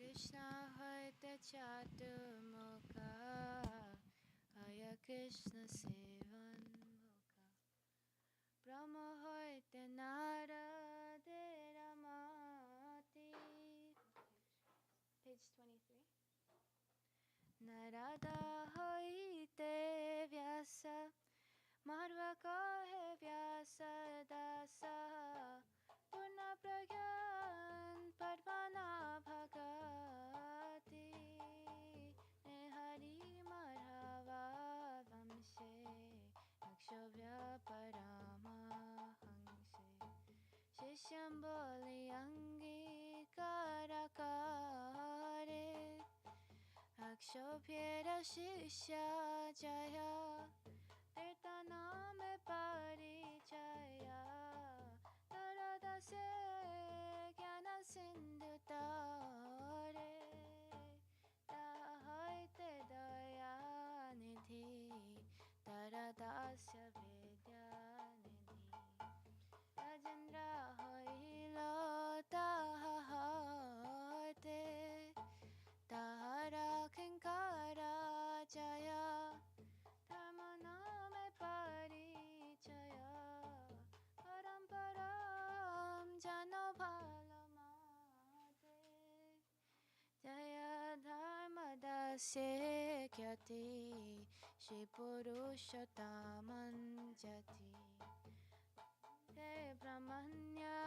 Krishna Hoite Chaturmukha Hare Krishna Sevan Mukha Brahma Hoite Narada Ramati. Page 23. Narada Hoite Vyasa Marva Kahe Vyasa Dasa Purna Pragyan Parvana Bhagati Nehari Marhava Vamshe Akshavya Parama Hangse Shishyam Boli Angi Karakare Akshobhyera Shishya Jaya Tirtaname Parichaya Taradase Jnana Sindhu Tare Tahaite Daya Nidhi Taradasya Vidya Nidhi Rajendra Hoilo Tahate Tahara Kinkara Jaya Dharmaname Parichaya Paramparam Jano Bhalamate Jaya Dharmadasya Kyati Shri Purushottaman Jati Te Brahmanya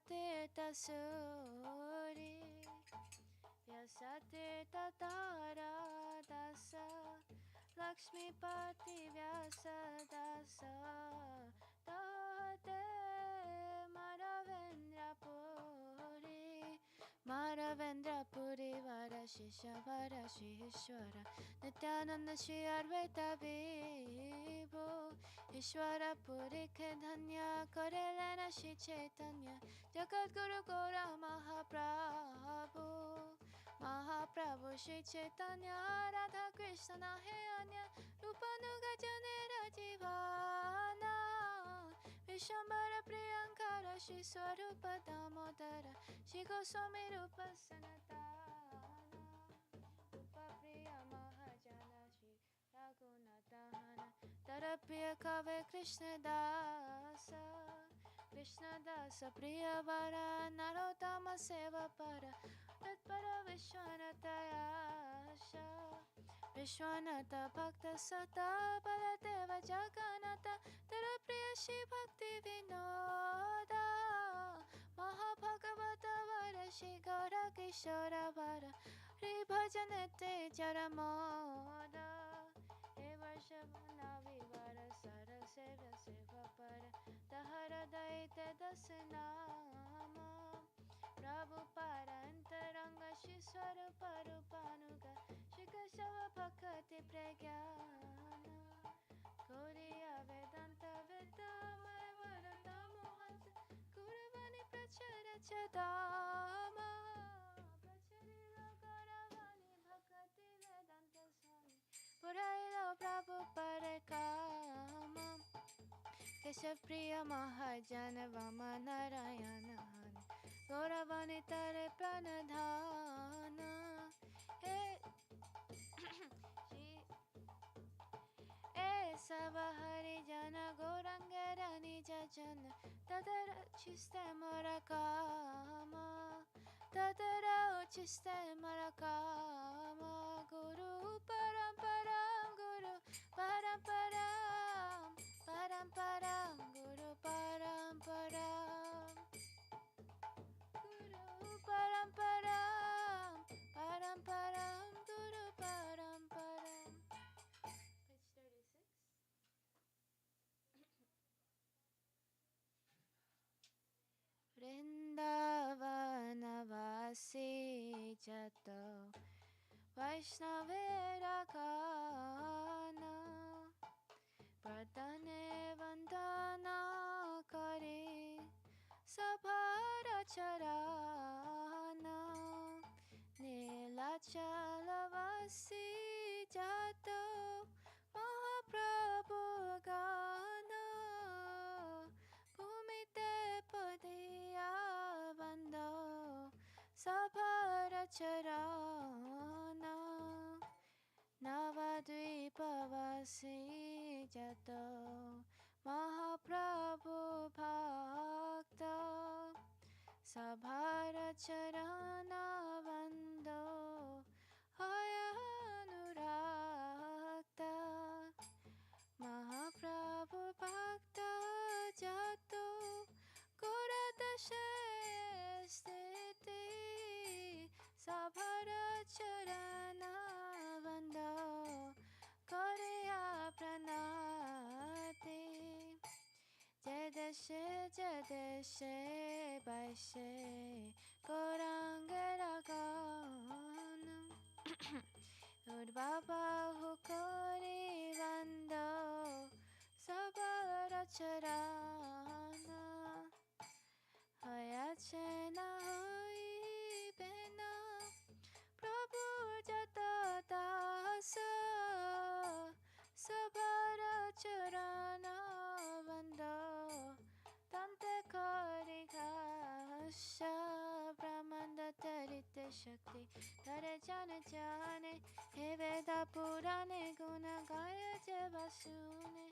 Tirtasuri Vyasate Tatara Dasa Lakshmi Pati Vyasa Dasa Tahate Maravendra Puri Vara Shisha Vara Shishwara Nityananda Shri Advaita Vibhu Ishwara Puri Ke Dhanya Korelena Shri Chaitanya Jagat Guru Gora Mahaprabhu Mahaprabhu Shri Chaitanya Radha Krishna He Anya Rupanuga Janera Jivana Vishambara Priyankara Shri Swarupa Damodara Shri Goswami Rupa Sanatana Rupa Priya Mahajana Shri Raghunatana Tarapriya Kave Krishna Dasa Krishna Dasa Priya Vara Narotama Seva Para Tatpara Vishwanata Yasha Vishwanata Bhakta Sata Baladeva Jagannatha Tarapriya Shri Bhakti Vinoda Mahabhagavata Vara Shri Gaura Kishora Vara Hri Bhajanete Jaramoda He Varshavana Vivara Sara Seva Seva Para Tahara Daite Dasanama Prabhupada Antaranga Shri Swarupa Rupanuga Shri Kashava Bhakati Pragyana Gauriya Vedanta Vedamaya Varata Mohanta Kuravani Prachara Chadama Pracharila Garavani Bhakati Vedanta Swami Purailo Prabhupada Kama Keshav Priya Mahajana Vamanarayana Gauravani Tare Pranadhana Hey Savahari Jana Gaurangara Nija Jana Tadara Chiste Marakama Tadara Chiste Marakama Guru Paramparam Guru Paramparam Paramparam Guru Paramparam Guru Paramparam Paramparam Guru Paramparam. Page 36. Vrindavanavasi Jato Vaishnavera Kana Pradane Vandana Kare Sabhara Charana Nilachalavasi Jato Mahaprabhu Gana Bhumite Padiya Vando Sabhara Charana Charana Vando Korea Pranati Jadeshe Jadeshe Baishe Korangaragonam Lord Baba Hukori Vando Sabara Charana Hayachena Hoi Bena Prabhu Jata Dasa Sabara Charana Vando Tante Kari Gasha Brahmanda Tarite Shakti Tare Jane Jane He Veda Purane Guna Gaya Jeva Sune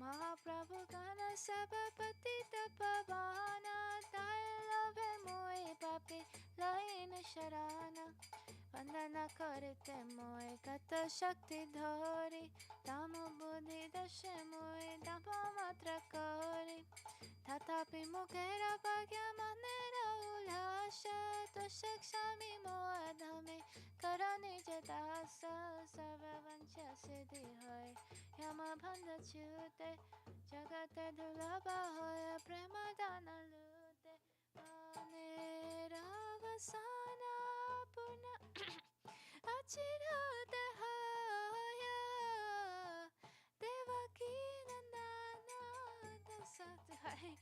Mahaprabhu Gana Sabapati Tapavana Tailave Moe Papi Laina Sharana Vandana Karite Moe Kata Shakti Dhari Tamu Buddhi Dashe Moe Dapa Matra Kari Tatapi Mukera Bhagya Manera Ulasha Toshakshami Moadhame Karani Jadasa Sarvavancha Siddhi Hoy Yama Bhanda Chute Jagate Dulabha Hoya Prema Dana Lute Manera Vasana Purna Achira Dehaya Devaki Nandana Dasatuhai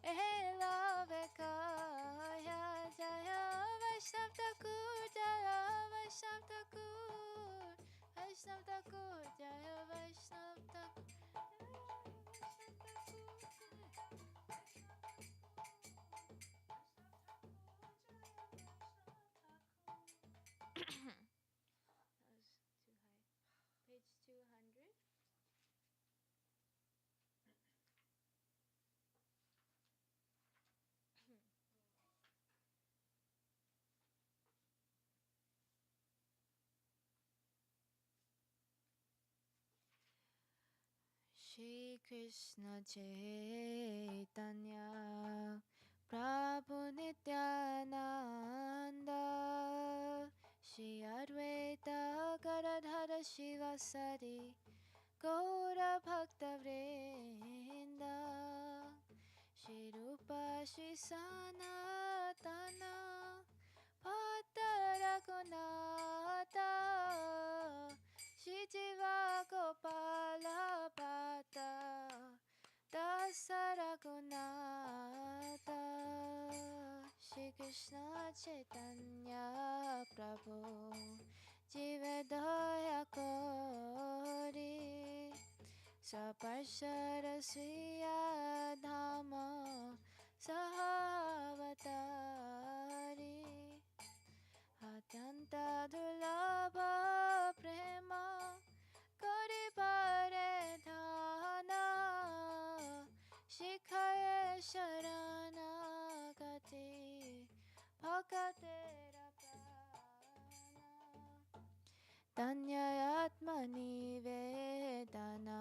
Ela Vekaya Jaya Vaishnav Thakur Jaya Vaishnav Thakur Vaishnav Thakur Jaya Vaishnav Thakur That was too high. Page 200. Shri Krishna Chaitanya Prabhu Nityananda Shri Advaita Gadadhara Shivasari Gaura Bhakta Vrinda Shri Rupa Shri Sanatana Bhatta Raghunatha Shri Jiva Gopala Bhatta Dasa Raghunatha Shri Krishna Chaitanya Prabhu Jive Daya Kori Saparshara Sriya Dhama Sahavatari Atyanta Dulabha Prema Kori Pare Dhana Shikhaye Sharana Gati Bhakatera Prana Tanyayatmani Vedana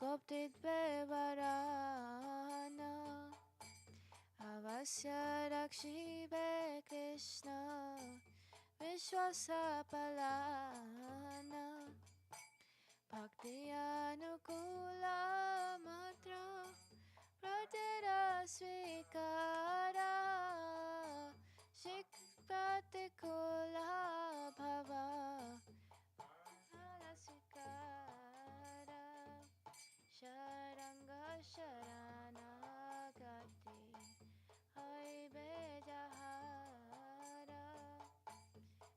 Goptit Bevarana Avasya Rakshibe Krishna Vishwasapalana Bhakti Anukula Matra Pratira Svikara Shikpratikula Bhava Phala Svikara Sharanga Sharanagati Hai Bejahara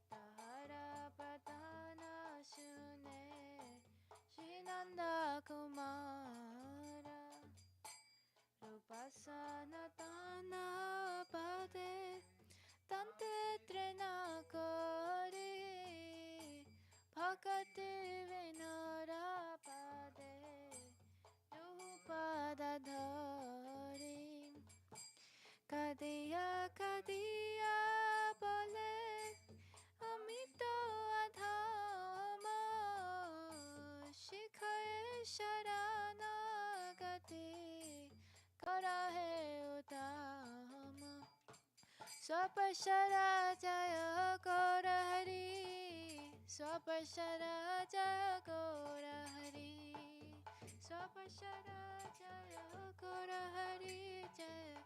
Tahara Pratana Shune Shinanda Swapashara Jaya Gora Hari, Swapashara Jaya Gora Hari, Swapashara Jaya Gora Hari, Jaya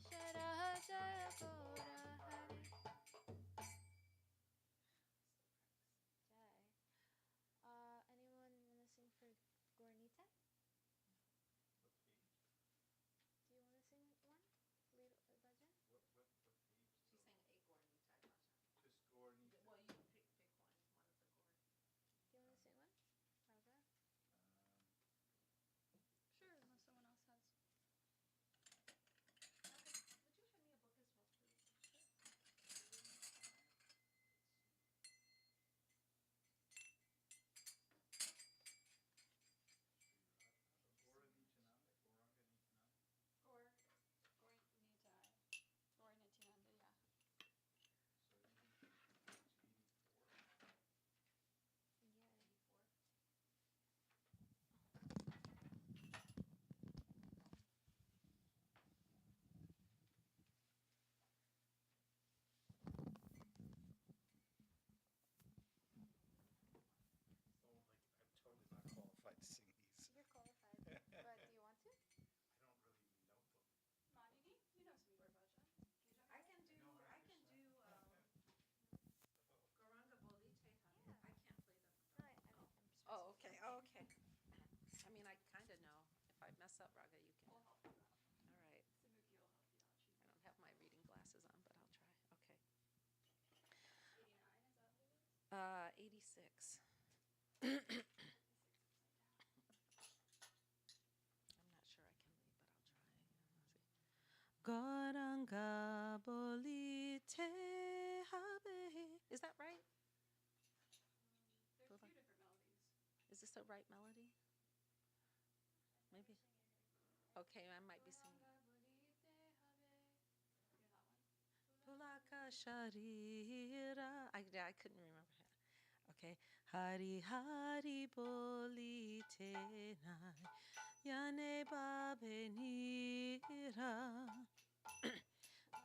Swapashara Jaya Gora Hari. Jai. Anyone wanna sing for Gornita? Do you wanna sing one? Lead a bhajan? What page? She sang a Gornita bhajan. Just Gornita. Well, you pick one of the Gorn. Do you wanna sing one? Raga? Sure, unless someone else has. Would you hand me a book as well, please? Gornita, yeah. So you think page 84? Yeah. 84. Oh, like I'm totally not qualified to sing these. You're qualified, but do you want to? I don't really know them. Manini, you know some more bhajan. I can do Garanga Bolite. Yeah. I can't play them. No, I'm just Oh, okay. I mean, I kind of know. If I mess up, Raga, you can. We'll help you out. All right. Samuki will help you out. I don't have my reading glasses on, but I'll try. Okay. 89, is that what it is? 86. I'm not sure I can read, but I'll try. Let's see. Garanga bolite habe. Is that right? There's a few different melodies. Is this the right melody? Maybe. Okay, I might be singing. Pulaka Sharira. I couldn't remember that. Okay. Hari Hari Bolite Nai Yane Babe Nira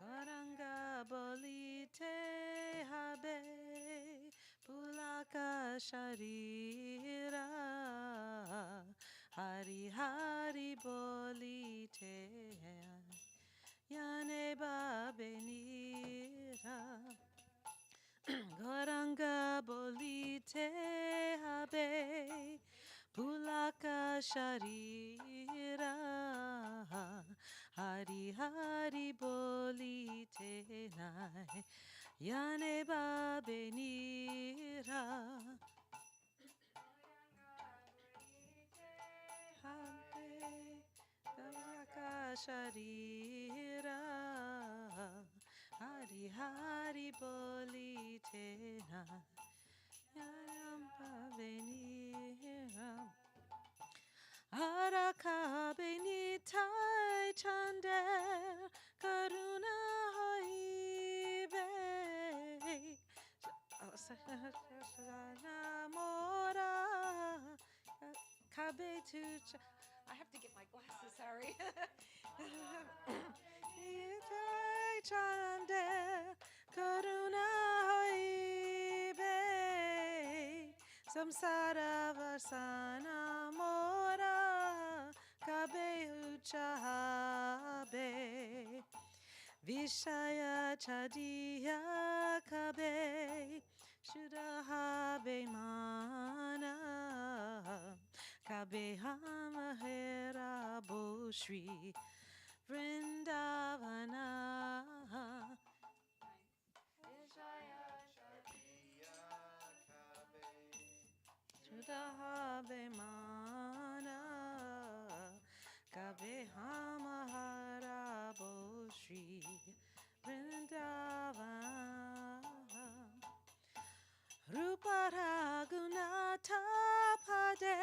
Garanga Bolite Habe Pulaka Sharira Hari Hari Bolite Yane Babe Nira Garanga Bolite Habe Pulaka Sharira Hari Hari Bolite Nai Yane Babe Nira Habe Pulaka Sharira Hari Hari Bolite Nai Yane Babe Nira Araka benitai chander karuna hoibe mora kabe tu I have to get my glasses, sorry. Nitai chander karuna hoibe samsara varsana mora kabe uchabe vishaya chadiya kabe shudahabe mana kabe hamahera boshri vrindavana vishaya Shudahabe mana kabe hamahara boshri vrindavana Rupa Raghunatha Pade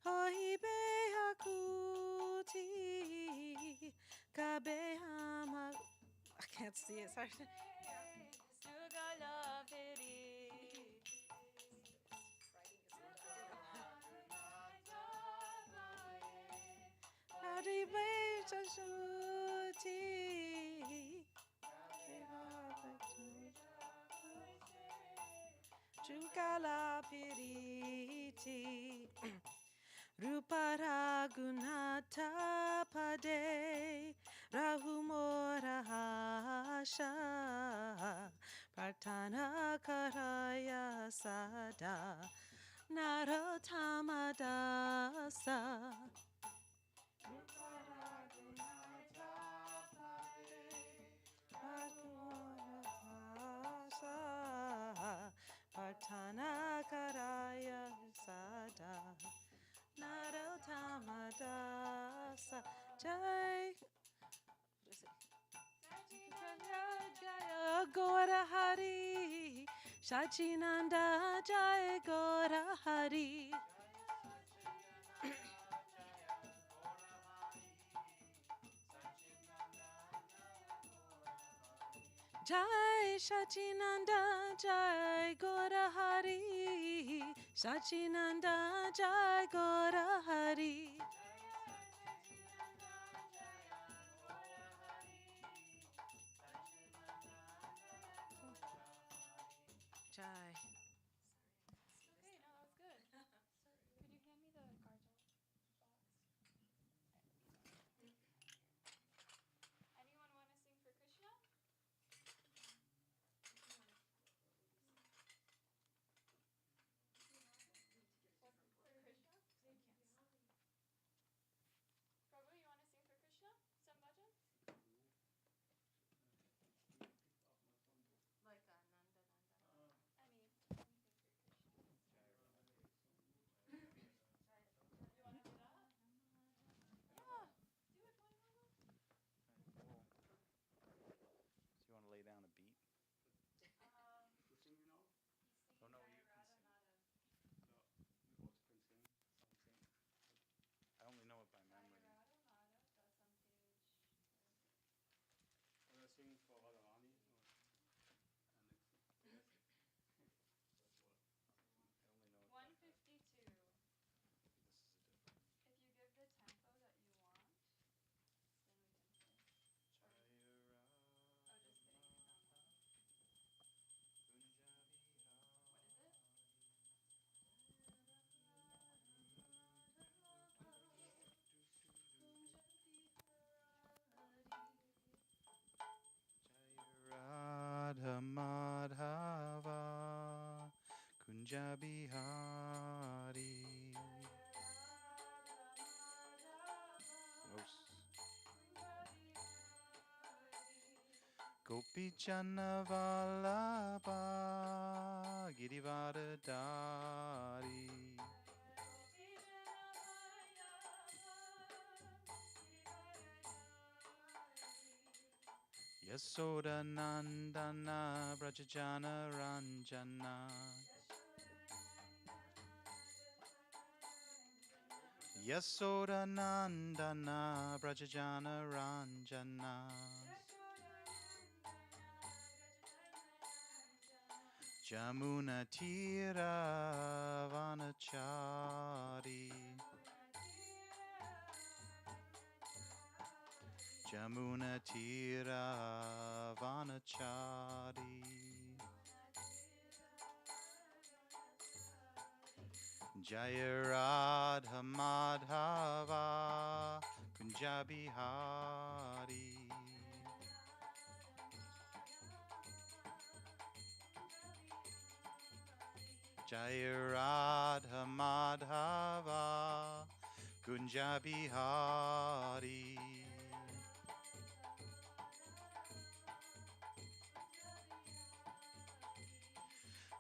Hoibe Hakuti Kabe Hama I can't see it, sorry. Haribe Jashuti kala piriti Rupara gunata pade Rahumora hasha Pratana karaya sada Narotamadasa Rupara gunata pade Rahumora hasha Pratana karaya sada Narotamadasa Jai Jaya Gora Hari Shachinanda Jaya Gora Hari Jai Shachinanda Jai Gora Hari Shachinanda Jai Gora Hari Jai Okay, no, that was good. Could you hand me the gargle box? Anyone want to sing for Krishna? What, for Krishna? Prabhu, you want to sing for Krishna? Some bhajan? Like Nanda Nanda. Anything for Krishna. You want to do that? Yeah. Do it, one Prabhu. So you want to lay down a beat? He's singing Oh, no, you Jaya can Radha sing. Madhav. What's can sing? Something. I only know it by Jaya memory. Radha Madhav, that's on page. I'm gonna sing for Radharani. Yes. I only know it by heart. 152. This is a different. If you give the tempo that you want, then we can play. Oh, just kidding, wrong one. What is it? Radha Madhava Kunja Bihari Gopi Channa Vallabha Girivardhari Yasoda Nandana Brajajana Ranjana Yasoda Nandana Brajajana Ranjana Jamuna Tira Vanachari Jamuna Tira Vanachari Jaya Radha Madhava Kunjabi Hari Jaya Radha Madhava Kunjabi Hari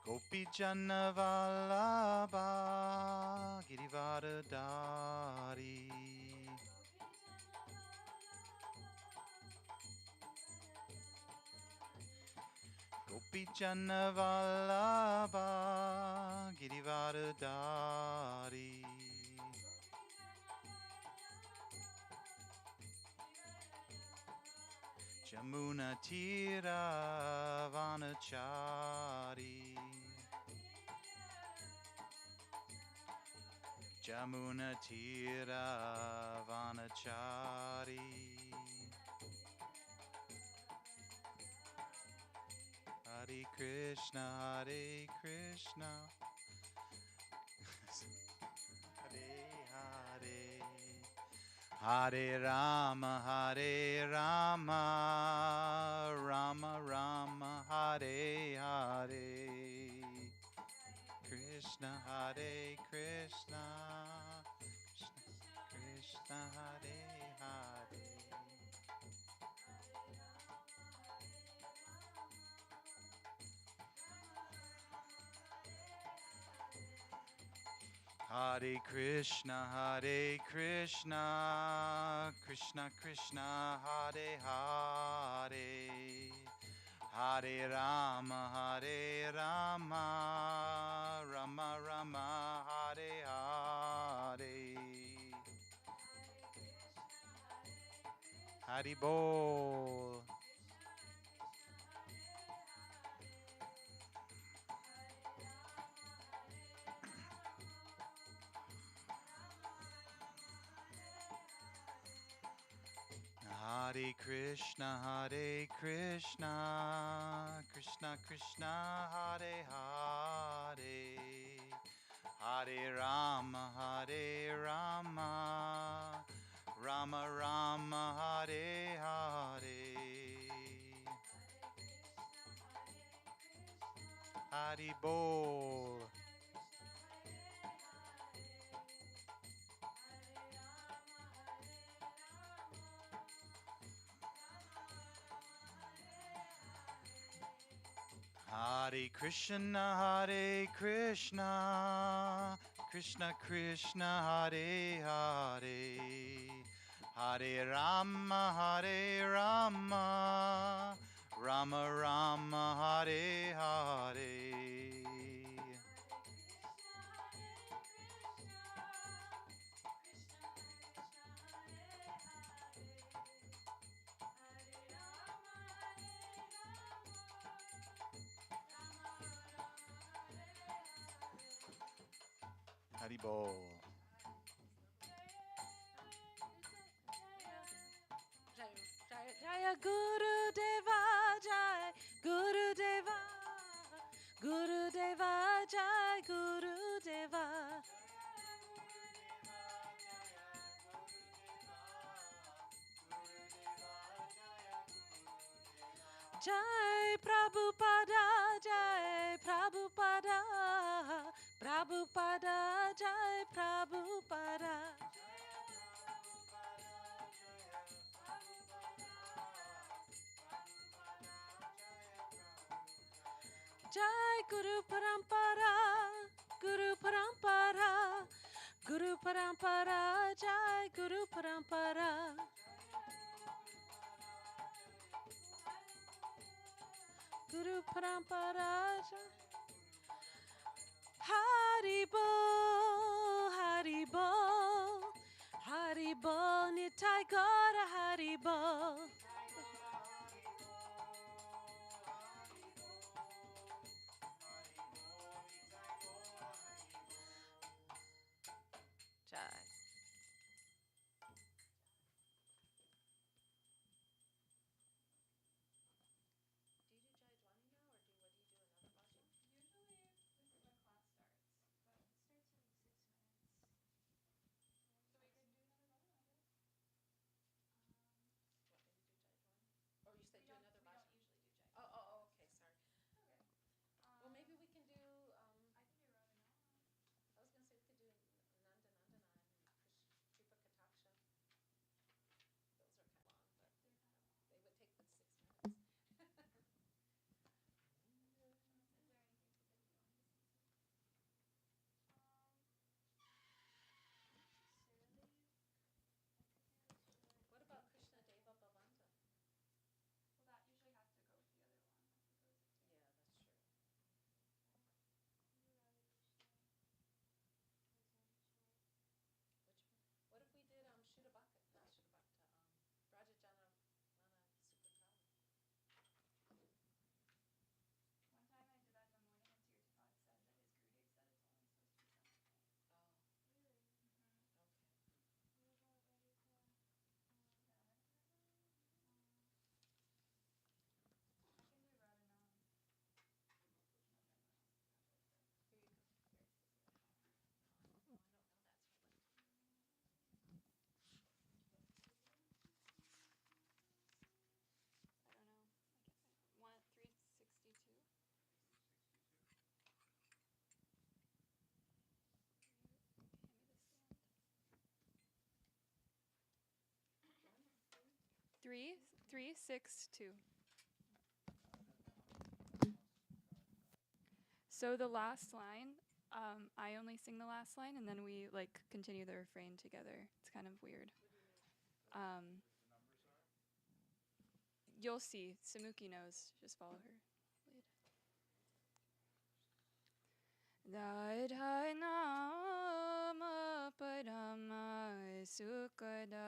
Gopi Janna Vallabha Girivardhari Gopi Janna Vallabha Girivardhari Jamuna Tira Vanachari Jamuna Tira Vanachari Hare Krishna, Hare Krishna. Hare Hare. Hare Rama, Hare Rama, Rama Rama, Hare Hare. Krishna, Hare Krishna, Krishna Krishna, Hare Hare. Hare Krishna, Hare Krishna, Krishna Krishna, Hare Hare. Hare Rama, Hare Rama, Rama Rama, Hare Hare. Hari Bol. Hare Krishna, Hare Krishna, Krishna Krishna, Hare Hare. Hare Rama, Hare Rama, Rama Rama, Hare Hare. Hari Bol. Hare Krishna, Hare Krishna, Krishna Krishna, Hare Hare. Hare Rama, Hare Rama, Rama Rama, Hare Hare. Hari Bol. Jaya, Jaya Guru Deva, Jai Guru Deva, Guru Deva, Jai Guru Deva. Jai Prabhupada, Jai Prabhupada, Prabhupada, Jai Prabhupada. Jai Guru Parampara, Guru Parampara, Guru Parampara, Jai Guru Parampara. Guru Parampara, Haribo, Haribo, Haribo, Nitai Gora Haribo. Jai. Usually, this is when class starts, but it starts in like 6 minutes. So we could do another one. 3-3-6-2. So the last line, I only sing the last line, and then we like continue the refrain together. It's kind of weird. You'll see. Samuki knows. Just follow her lead. Radha nama parama sukadai.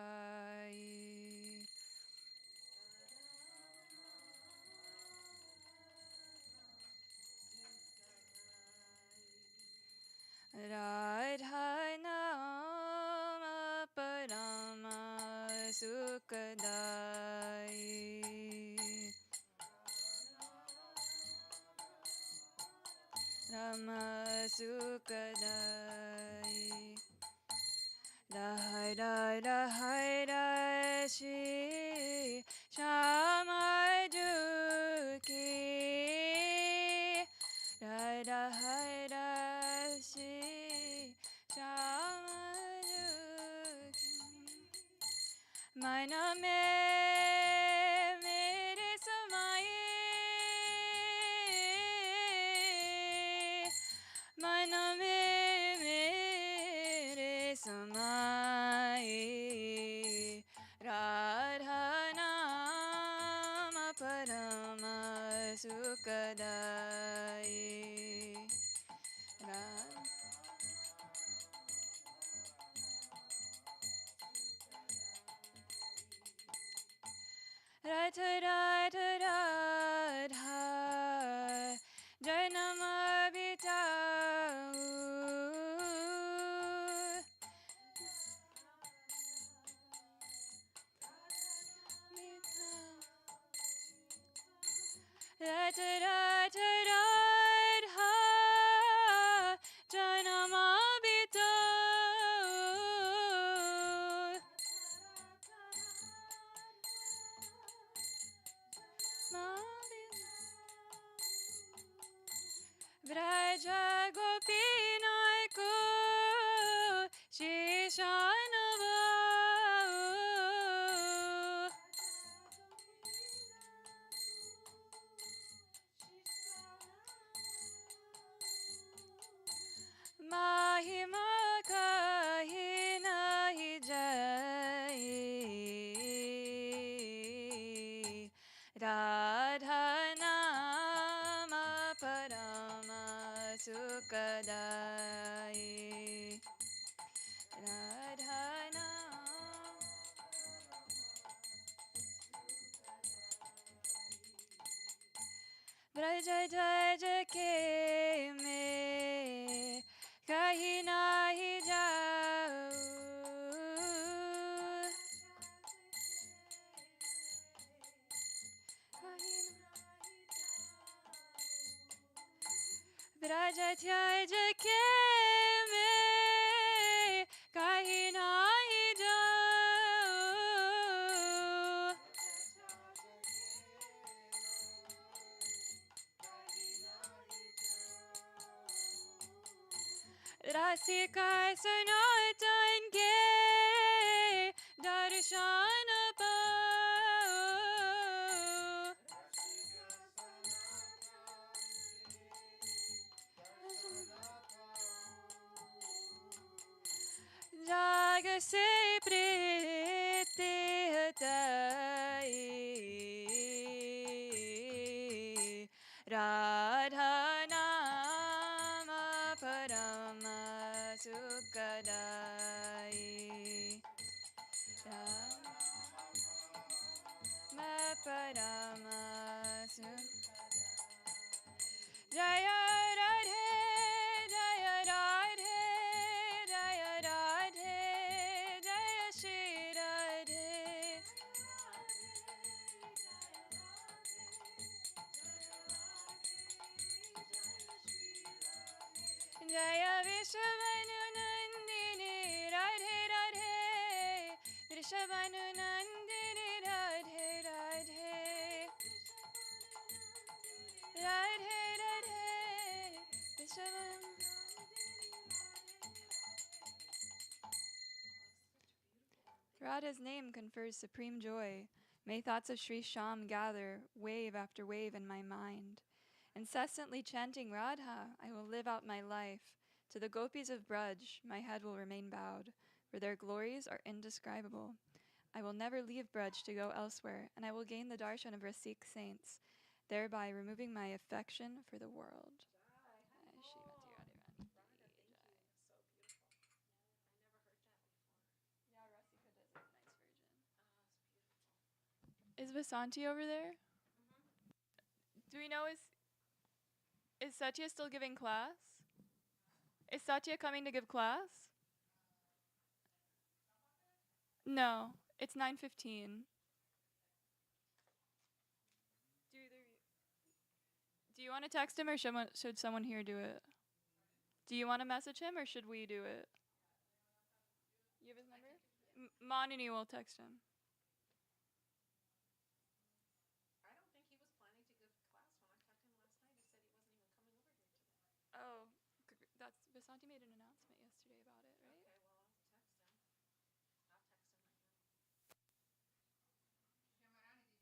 Radha nama parama sukadai. Rama sukadai. Dahai dai dahai dai shi shamai duki. Dai dahai dai shi shamai duki. My name mere samaye. My name mere samaye. Radha nama parama sukadai. Radha Radha Radha Janamabhitau. Radha Radha Radha Janamabhitau. Vraja Gopinaiku Shishanava. Mahima kahi nahi jai. Radha nama parama sukadai. Radha nama. Braja jaja ke me kahi nahi jau. Braja jaja ke me kahi nahi jau. Rasika sanatan ke darshan pao. Jag se priti hatai. Radha nama parama sukadai. Radha parama sukadai. Jaya Radhe, Jaya Radhe, Jaya Radhe, Jaya Shri Radhe. Jaya Vishwavanu Nandini Radhe Radhe. Vishwavanu Nandini Radhe Radhe. Radhe Radhe Vishwavanu. Radha's name confers supreme joy. May thoughts of Sri Sham gather, wave after wave in my mind. Incessantly chanting Radha, I will live out my life. To the gopis of Braj, my head will remain bowed, for their glories are indescribable. I will never leave Braj to go elsewhere, and I will gain the darshan of Rasik saints, thereby removing my affection for the world. Jai Shrimati Radharani ki jai. So beautiful. I never heard that before. Yeah, Rasika does a nice version. Oh, it's beautiful. Is Vasanti over there? Do we know is Satya still giving class? Is Satya coming to give class? No, it's 9:15. Do you want to text him or should someone here do it? Do you want to message him or should we do it? You have his number? Manini will text him. I don't think he was planning to give class. When I talked to him last night, he said he wasn't even coming over here today. Oh, that's Vasanti made an announcement yesterday about it, right? Okay, well, I'll text him. I'll text him right now.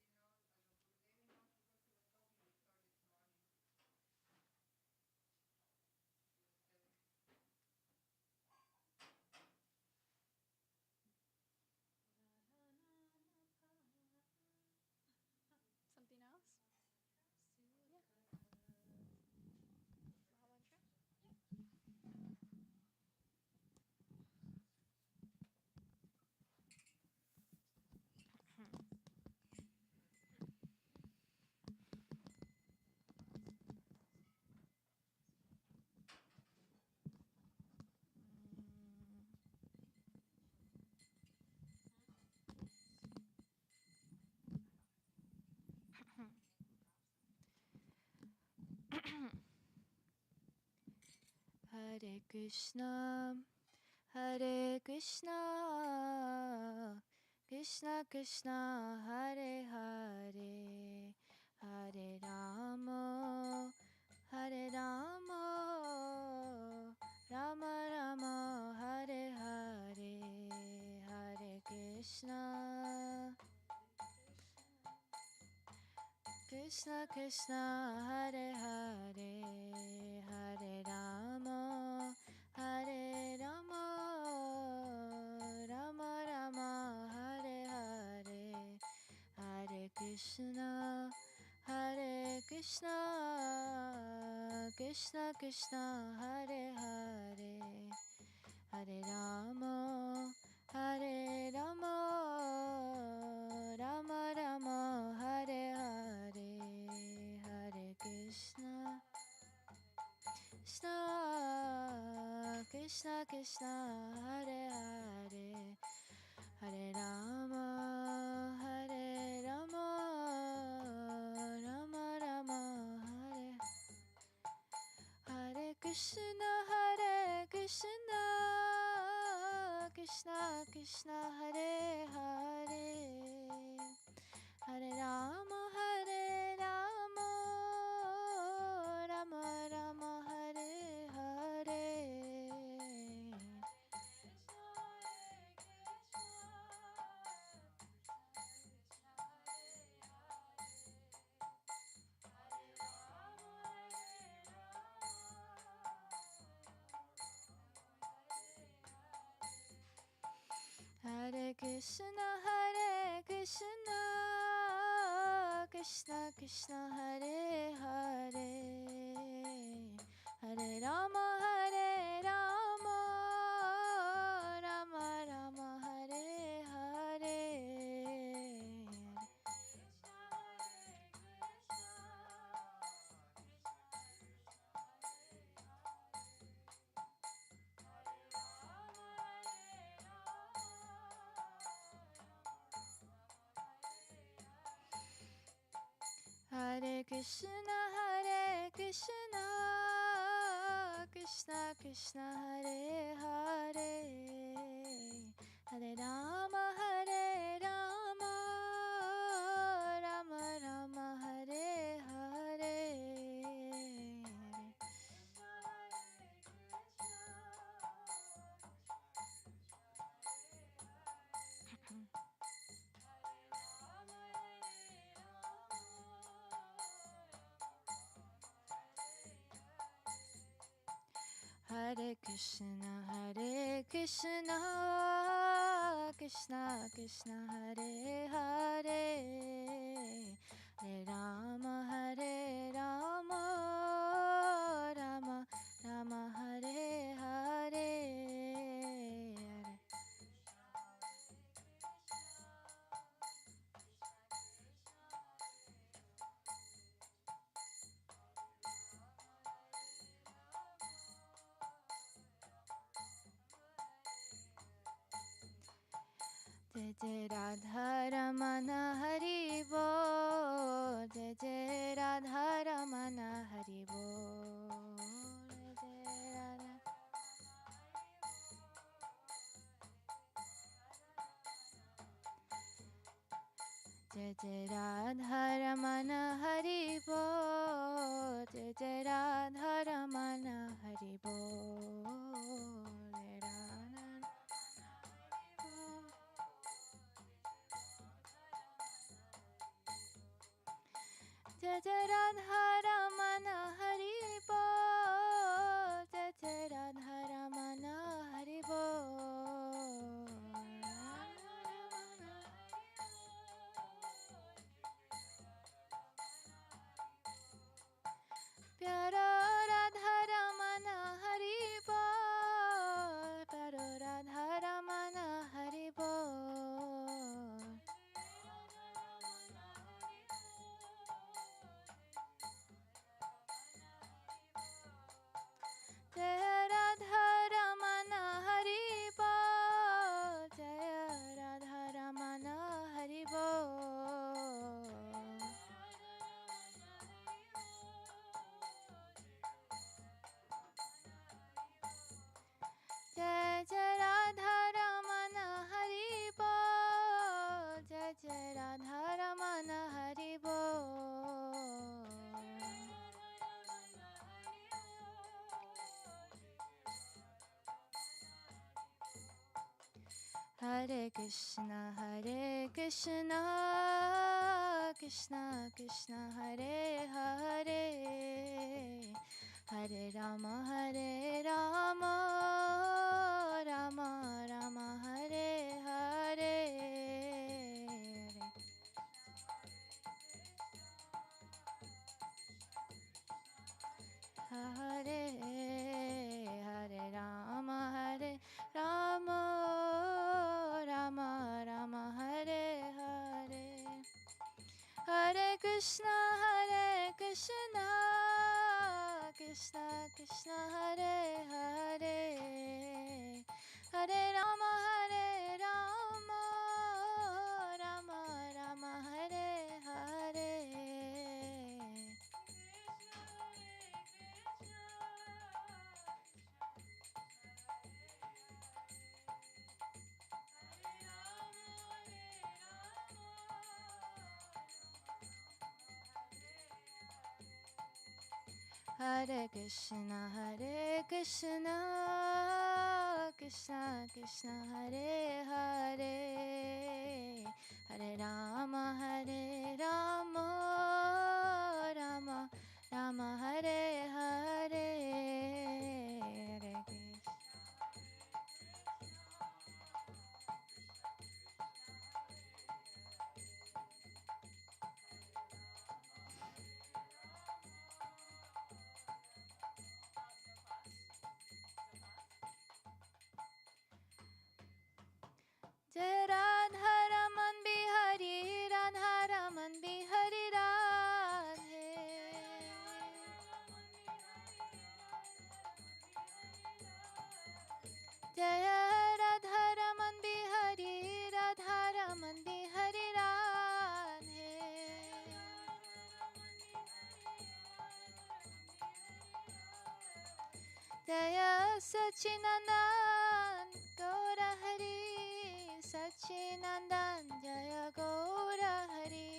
Something else? Hare Krishna, Hare Krishna, Krishna Krishna, Hare Hare, Hare Rama, Hare Rama, Rama Rama, Hare Hare, Hare Krishna, Krishna Krishna, Hare Hare, Hare Rama, Hare Rama, Rama Rama, Hare Hare, Hare Krishna, Hare Krishna, Krishna Krishna, Hare Hare, Hare Rama, Hare Rama, Rama Rama, Hare Hare, Hare Krishna, Krishna Krishna, Hare Hare, Hare Rama, Hare Rama, Rama Rama, Hare Krishna, Krishna Krishna, Hare Hare, Hare Rama, Rama Rama, Hare Hare. Hare Krishna, Krishna Krishna, Hare Hare, Hare Rama, Rama Rama, Hare Hare. Hare Krishna, Krishna Krishna, Hare Hare, Hare Rama, Rama Rama, Hare Hare. Hare Krishna, Krishna Krishna Hare Hare, Hare Rama, Rama Rama Hare Hare. Jai Jai Radha Ramana Hari Bol, Jai Jai Radha Ramana Hari Bol, Jai Jai Radha Ramana Hari Bol, Jai Jai Radha Ramana Hari Bol, Jai Jai Radha Ramana Hari Bol, Jai Jai Radha Ramana Hari Bol. Pyaro Radha Ramana Hari Bol, Pyaro Radha Ramana Hari Bol. Jaya Radha Ramana Hari Bol, Jaya Radha Ramana Hari Bol. Jai Jai Radha Ramana Hari Bol, Jai Jai Radha Ramana Hari Bol. Hare Krishna, Krishna Krishna Hare Hare, Hare Rama, Rama Rama Hare Hare. Hare Hare Rama, Rama Rama Hare Hare. Hare Krishna, Krishna Krishna Hare Hare, Hare Rama, Rama Rama Hare Hare. Hare Krishna, Krishna Krishna Hare Hare, Hare Rama, Rama Rama Hare Hare. Hare Krishna. Jai Radha Raman Bihari, Radha Raman Bihari Radhe. Jaya Radha Raman Bihari, Radha Raman Bihari Radhe. Jaya Sachinandan Gaura Hari, Sachinandan Jaya Gaura Hari.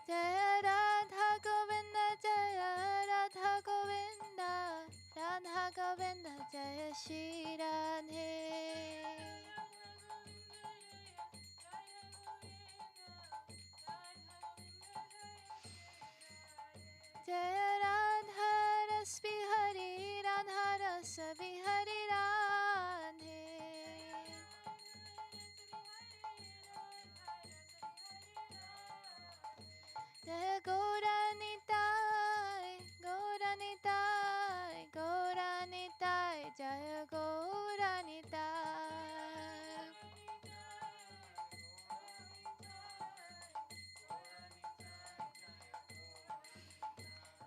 Jaya Radha Govinda, Jaya Radha Govinda, Radha Govinda Jaya Shri Radhe. Jaya Radha Ras Bihari Radha Ras Bihari Radhe. Jaya Gauranitai, Gauranitai, Gauranitai, Jaya Gauranitai.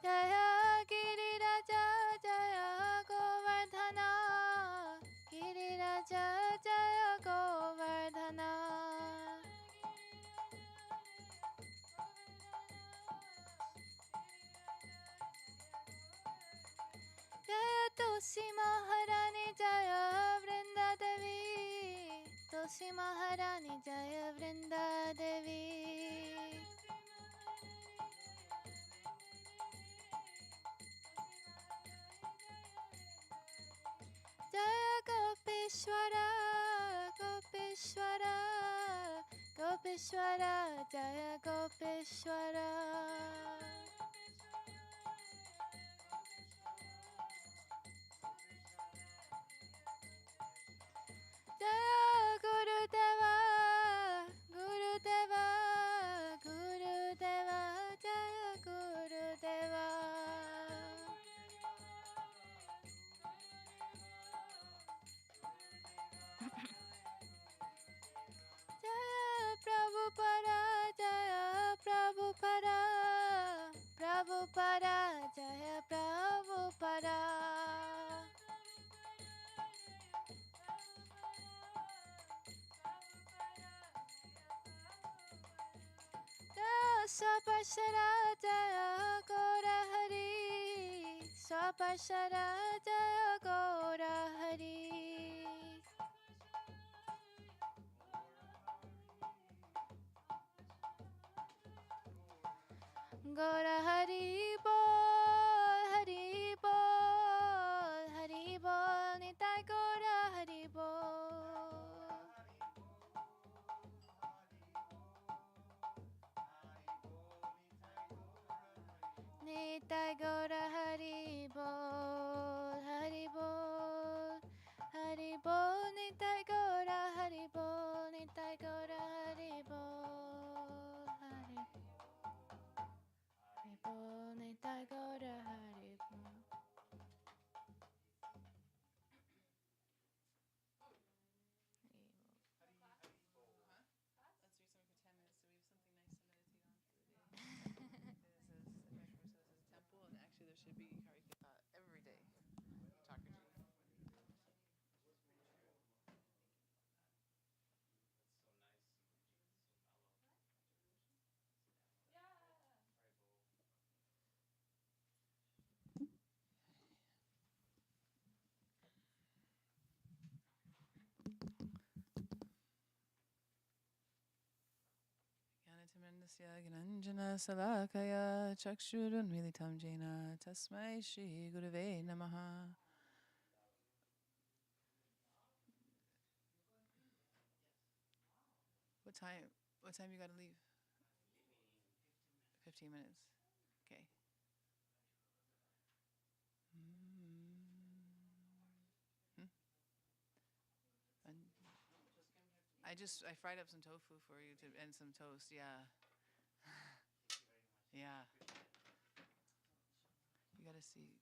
Jaya Giriraja, Jaya Govardhana, Giriraja, Jaya Govardhana. Jaya Tulsi Maharani, Jaya Vrinda Devi, Tulsi Maharani, Jaya Vrinda Devi. Jaya Gopeshwara, Gopeshwara, Gopeshwara, Jaya Gopeshwara. Jaya Gurudeva, Gurudeva, Gurudeva, Jaya Gurudeva. Jaya Prabhupada, Jaya Prabhupada, Prabhupada, Jaya Prabhupada. Jaya Sapashara, Jaya Gaurahari, Sapashara, Jaya Gaurahari. Gaura Hari Bol, Hari Bol, Hari Bol, Nitai Gaura Hari Bol. Nitai Gaura Hari Bol, Hari Bol, Hari Bol, Nitai Gaura Hari Bol, Nitai Gaura Hari Bol, Hari Bol, Nitai Gaura Hari Bol. Let's read something for 10 minutes so we have something nice to meditate on for the day. This is a temple, and actually there should be every day. Chakraji. Jnanatimandasya Gnanjana Salakaya Chakshurunmilitam Jena Tasmai Shri Gurave Namaha. What time you gotta leave? 15 minutes. Okay. And I fried up some tofu for you and some toast. Yeah. Yeah. You gotta see.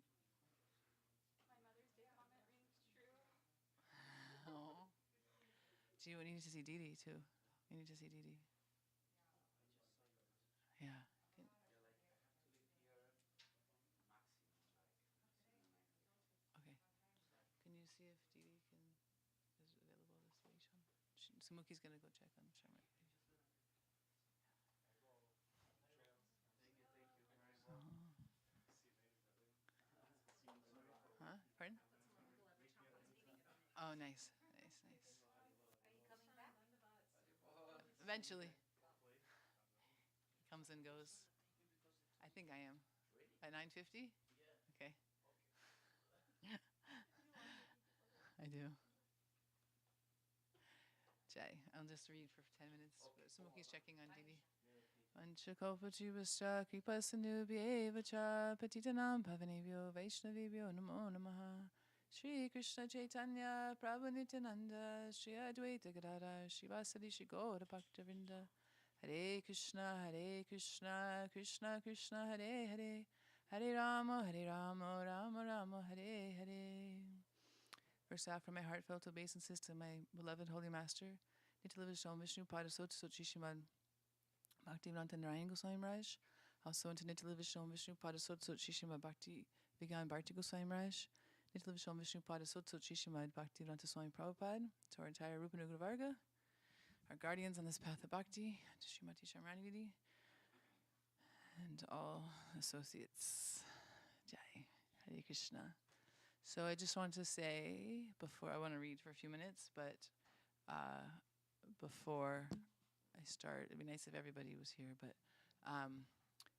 My Mother's Day comment rings true. Oh. Gee, we need to see Dee Dee too. We need to see Dee Dee. Yeah. Okay. Can you see if Dee Dee is available this week? Samuki's gonna go check on Sharma. Huh? Pardon? Oh, nice. Nice, nice. Are you coming back? Eventually. Comes and goes. I think I am. At 9:50? Okay. I do. Jay, I'll just read for 10 minutes. Samuki's checking on Didi. Panchakalpachivascha kripasanubhyeva cha patitanam pavanebhyo vaishnavibhyo namo namaha. Shri Krishna Chaitanya Prabhu Nityananda Shri Advaita Gadadhar Shivasadi Shri Gaura Bhaktavinda. Hare Krishna Krishna Krishna Hare Hare Hare Rama Rama Rama Hare Hare. First off, from my heartfelt obeisance to my beloved Holy Master, Nityalevishom Vishnu Padasot Sochi Shrimad Bhaktivedanta Narayan Goswami Maharaj, also into Nityalevishom Vishnu Padasot Sochi Shrimad Bhakti Vigyan Bharti Goswami Maharaj, Nityalevishom Vishnu Padasot Sochi Shrimad Bhaktivedanta Swami Prabhupada, to our entire Rupanuga Varga, our guardians on this path of bhakti, to Srimati Shamranividi, and all associates. Jai. Hare Krishna. So I just want to say, before I want to read for a few minutes, but before I start, it'd be nice if everybody was here, but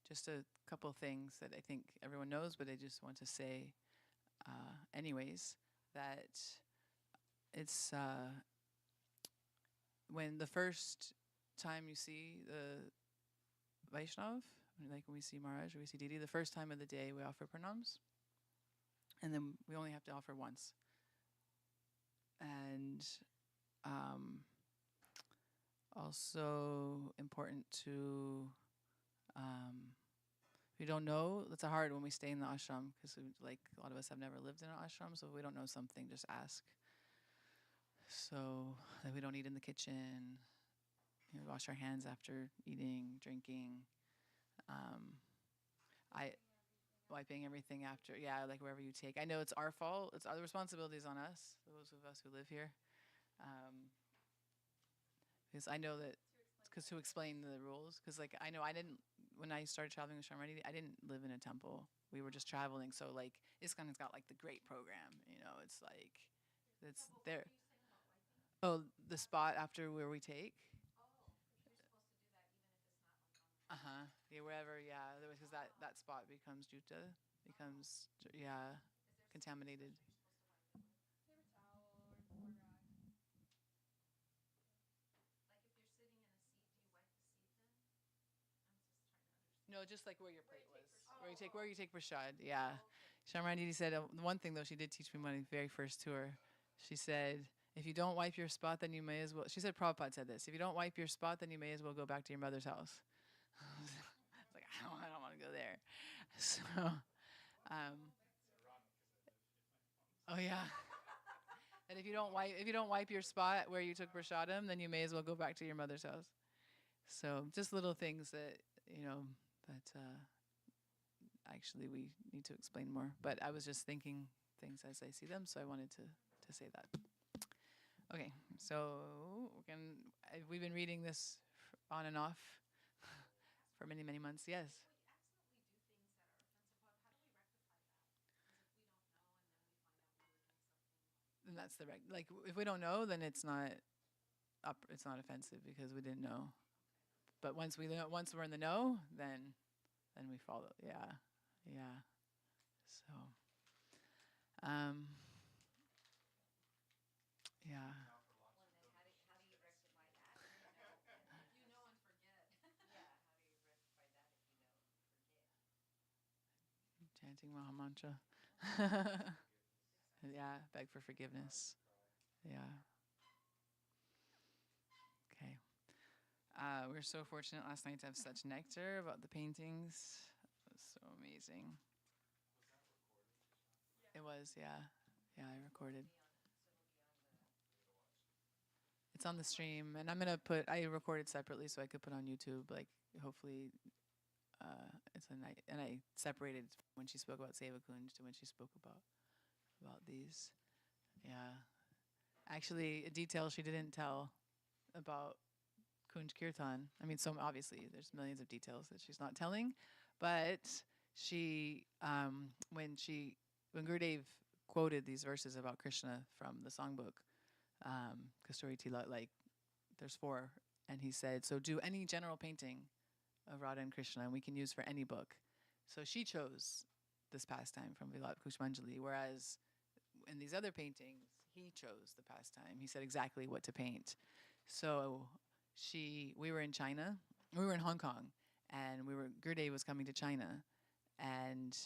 just a couple things that I think everyone knows, but I just want to say anyways, that it's when the first time you see the Vaishnav, like when we see Maharaj or we see Didi, the first time of the day we offer pranams, and then we only have to offer once. And also important to, if you don't know, it's hard when we stay in the ashram, because like a lot of us have never lived in an ashram, so if we don't know something, just ask. So that we don't eat in the kitchen, you know, wash our hands after eating, drinking, wiping everything after, like wherever you take. I know it's our fault. It's the responsibilities on us, those of us who live here. Because I know that, because to explain the rules, because like I know I didn't, when I started traveling with Sharmani, I didn't live in a temple. We were just traveling. So like ISKCON's got like the great program, you know, it's like, it's there. Oh, the spot after where we take? Yeah, wherever, because that spot becomes juta, contaminated. No, just like where your plate was. Where you take prashad, yeah. Shamrani said, the one thing though, she did teach me my very first tour. She said, if you don't wipe your spot, then you may as well, she said, Prabhupada said this, if you don't wipe your spot, then you may as well go back to your mother's house. It's like, I don't want to go there. So, oh yeah. And if you don't wipe your spot where you took prashadam, then you may as well go back to your mother's house. So just little things that, you know, that actually we need to explain more. But I was just thinking things as I see them, so I wanted to say that. Okay, so we've been reading this on and off for many, many months. Yes. And that's like if we don't know, then it's not offensive because we didn't know. But once we're in the know, then we follow. Yeah. So, yeah. Chanting Maha Mantra. Yeah, beg for forgiveness. Yeah. Okay. We were so fortunate last night to have such nectar about the paintings. It was so amazing. It was, yeah. Yeah, I recorded. It's on the stream, and I recorded separately so I could put on YouTube, like, hopefully, it's a night, and I separated when she spoke about Seva Kunj to when she spoke about these. Yeah. Actually, a detail she didn't tell about Kunj Kirtan. I mean, so obviously there's millions of details that she's not telling, but she, when Gurudev quoted these verses about Krishna from the songbook, Kasturi Tila, like there's 4, and he said, so do any general painting of Radha and Krishna, and we can use for any book. So she chose this pastime from Vilat Kushmanjali, whereas in these other paintings, he chose the pastime. He said exactly what to paint. So we were in China, we were in Hong Kong, and Gurudev was coming to China, and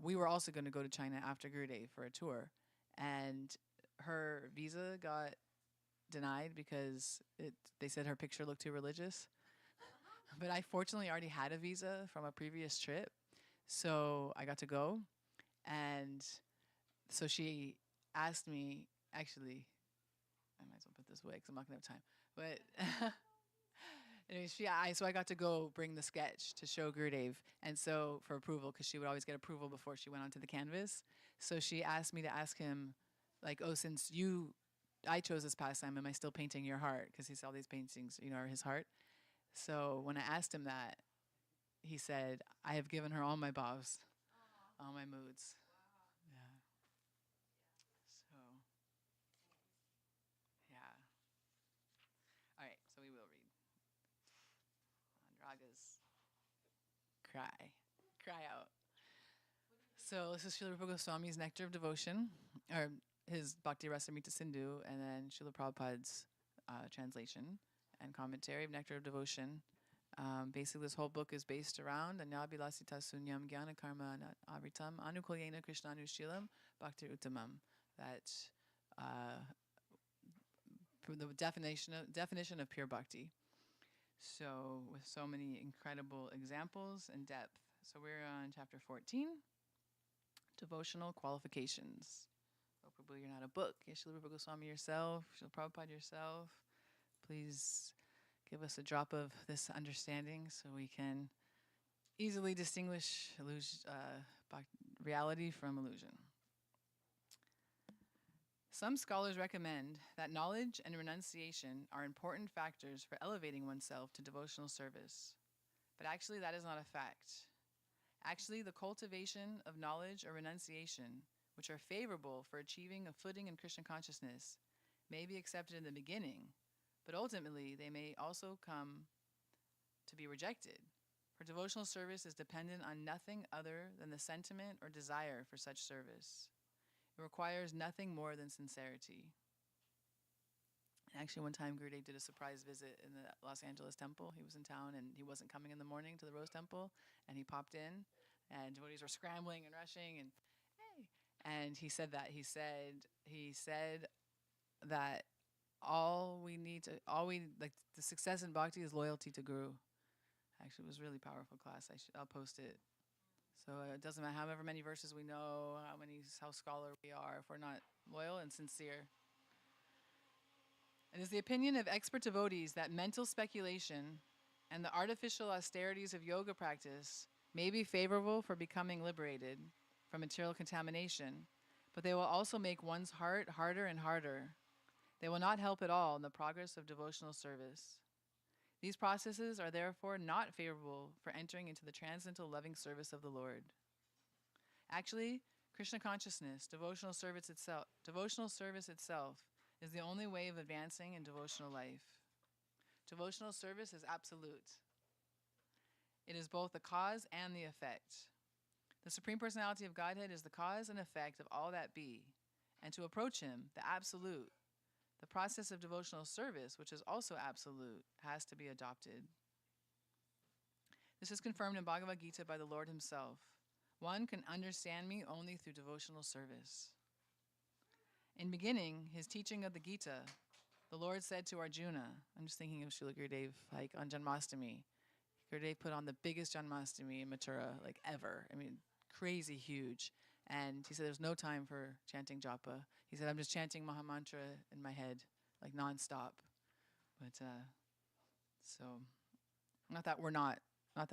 we were also going to go to China after Gurudev for a tour, and her visa got denied because they said her picture looked too religious. But I fortunately already had a visa from a previous trip, so I got to go. And so she asked me, actually, I might as well put this away because I'm not going to have time. But anyway, so I got to go bring the sketch to show Gurudev, and so for approval, because she would always get approval before she went onto the canvas. So she asked me to ask him, like, oh, since I chose this pastime, am I still painting your heart? Because he saw these paintings, are his heart. So when I asked him that, he said, I have given her all my bhavs, all my moods. Yeah. So, yeah. All right, so we will read. Andragas. Cry out. So this is Srila Rupa Goswami's Nectar of Devotion, or his Bhakti Rasamrita Sindhu, and then Srila Prabhupada's translation and commentary of Nectar of Devotion. Basically, this whole book is based around Anyabilasita Sunyam Jnana Karma Avritam Anukulyena Krishnanushilam Bhaktir Uttamam. That the definition of pure bhakti. So, with so many incredible examples and depth. So, we're on chapter 14, Devotional Qualifications. Oh, Prabhu, you're not a book. Srila Rupa Goswami yourself, Srila Prabhupada yourself. Please give us a drop of this understanding so we can easily distinguish reality from illusion. Some scholars recommend that knowledge and renunciation are important factors for elevating oneself to devotional service. But actually, that is not a fact. Actually, the cultivation of knowledge or renunciation, which are favorable for achieving a footing in Krishna consciousness, may be accepted in the beginning, but ultimately they may also come to be rejected. For devotional service is dependent on nothing other than the sentiment or desire for such service. It requires nothing more than sincerity. And actually, one time Gurudev did a surprise visit in the Los Angeles temple. He was in town and he wasn't coming in the morning to the Rose Temple, and he popped in, and devotees were scrambling and rushing, and hey, and he said that he said that the success in bhakti is loyalty to Guru. Actually, it was a really powerful class. I'll post it. So it doesn't matter however many verses we know, how scholar we are, if we're not loyal and sincere. It is the opinion of expert devotees that mental speculation and the artificial austerities of yoga practice may be favorable for becoming liberated from material contamination, but they will also make one's heart harder and harder. They will not help at all in the progress of devotional service. These processes are therefore not favorable for entering into the transcendental loving service of the Lord. Actually, Krishna consciousness, devotional service itself is the only way of advancing in devotional life. Devotional service is absolute. It is both the cause and the effect. The Supreme Personality of Godhead is the cause and effect of all that be, and to approach him, the absolute, the process of devotional service, which is also absolute, has to be adopted. This is confirmed in Bhagavad Gita by the Lord himself. One can understand me only through devotional service. In beginning his teaching of the Gita, the Lord said to Arjuna, I'm just thinking of Srila Gurudev, like on Janmashtami. Gurudev put on the biggest Janmashtami in Mathura, like ever. I mean, crazy huge. And he said there's no time for chanting japa. He said, I'm just chanting Mahamantra in my head, like nonstop. But, so, not that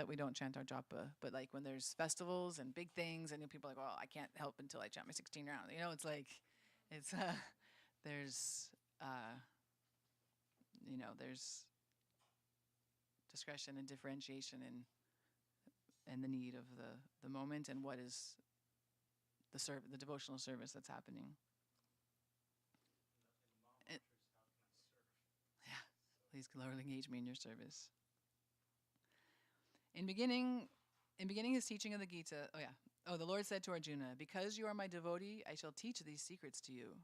we don't chant our japa, but like when there's festivals and big things and people are like, well, I can't help until I chant my 16 rounds. It's like, there's discretion and differentiation in the need of the moment and what is the devotional service that's happening. Please, Lord, engage me in your service. In beginning his teaching of the Gita, the Lord said to Arjuna, because you are my devotee, I shall teach these secrets to you.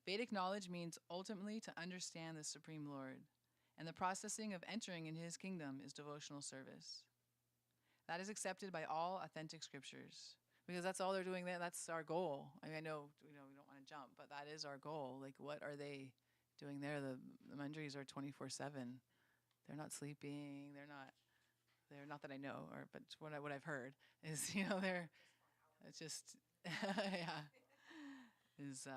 Vedic knowledge means ultimately to understand the Supreme Lord. and the processing of entering in his kingdom is devotional service. That is accepted by all authentic scriptures because that's all they're doing there. That's our goal. I mean, I know, we don't want to jump, but that is our goal. Like, what are they doing there? The Mandris are 24/7. They're not sleeping. They're not that I know, but what I've heard is, it's just, yeah, is,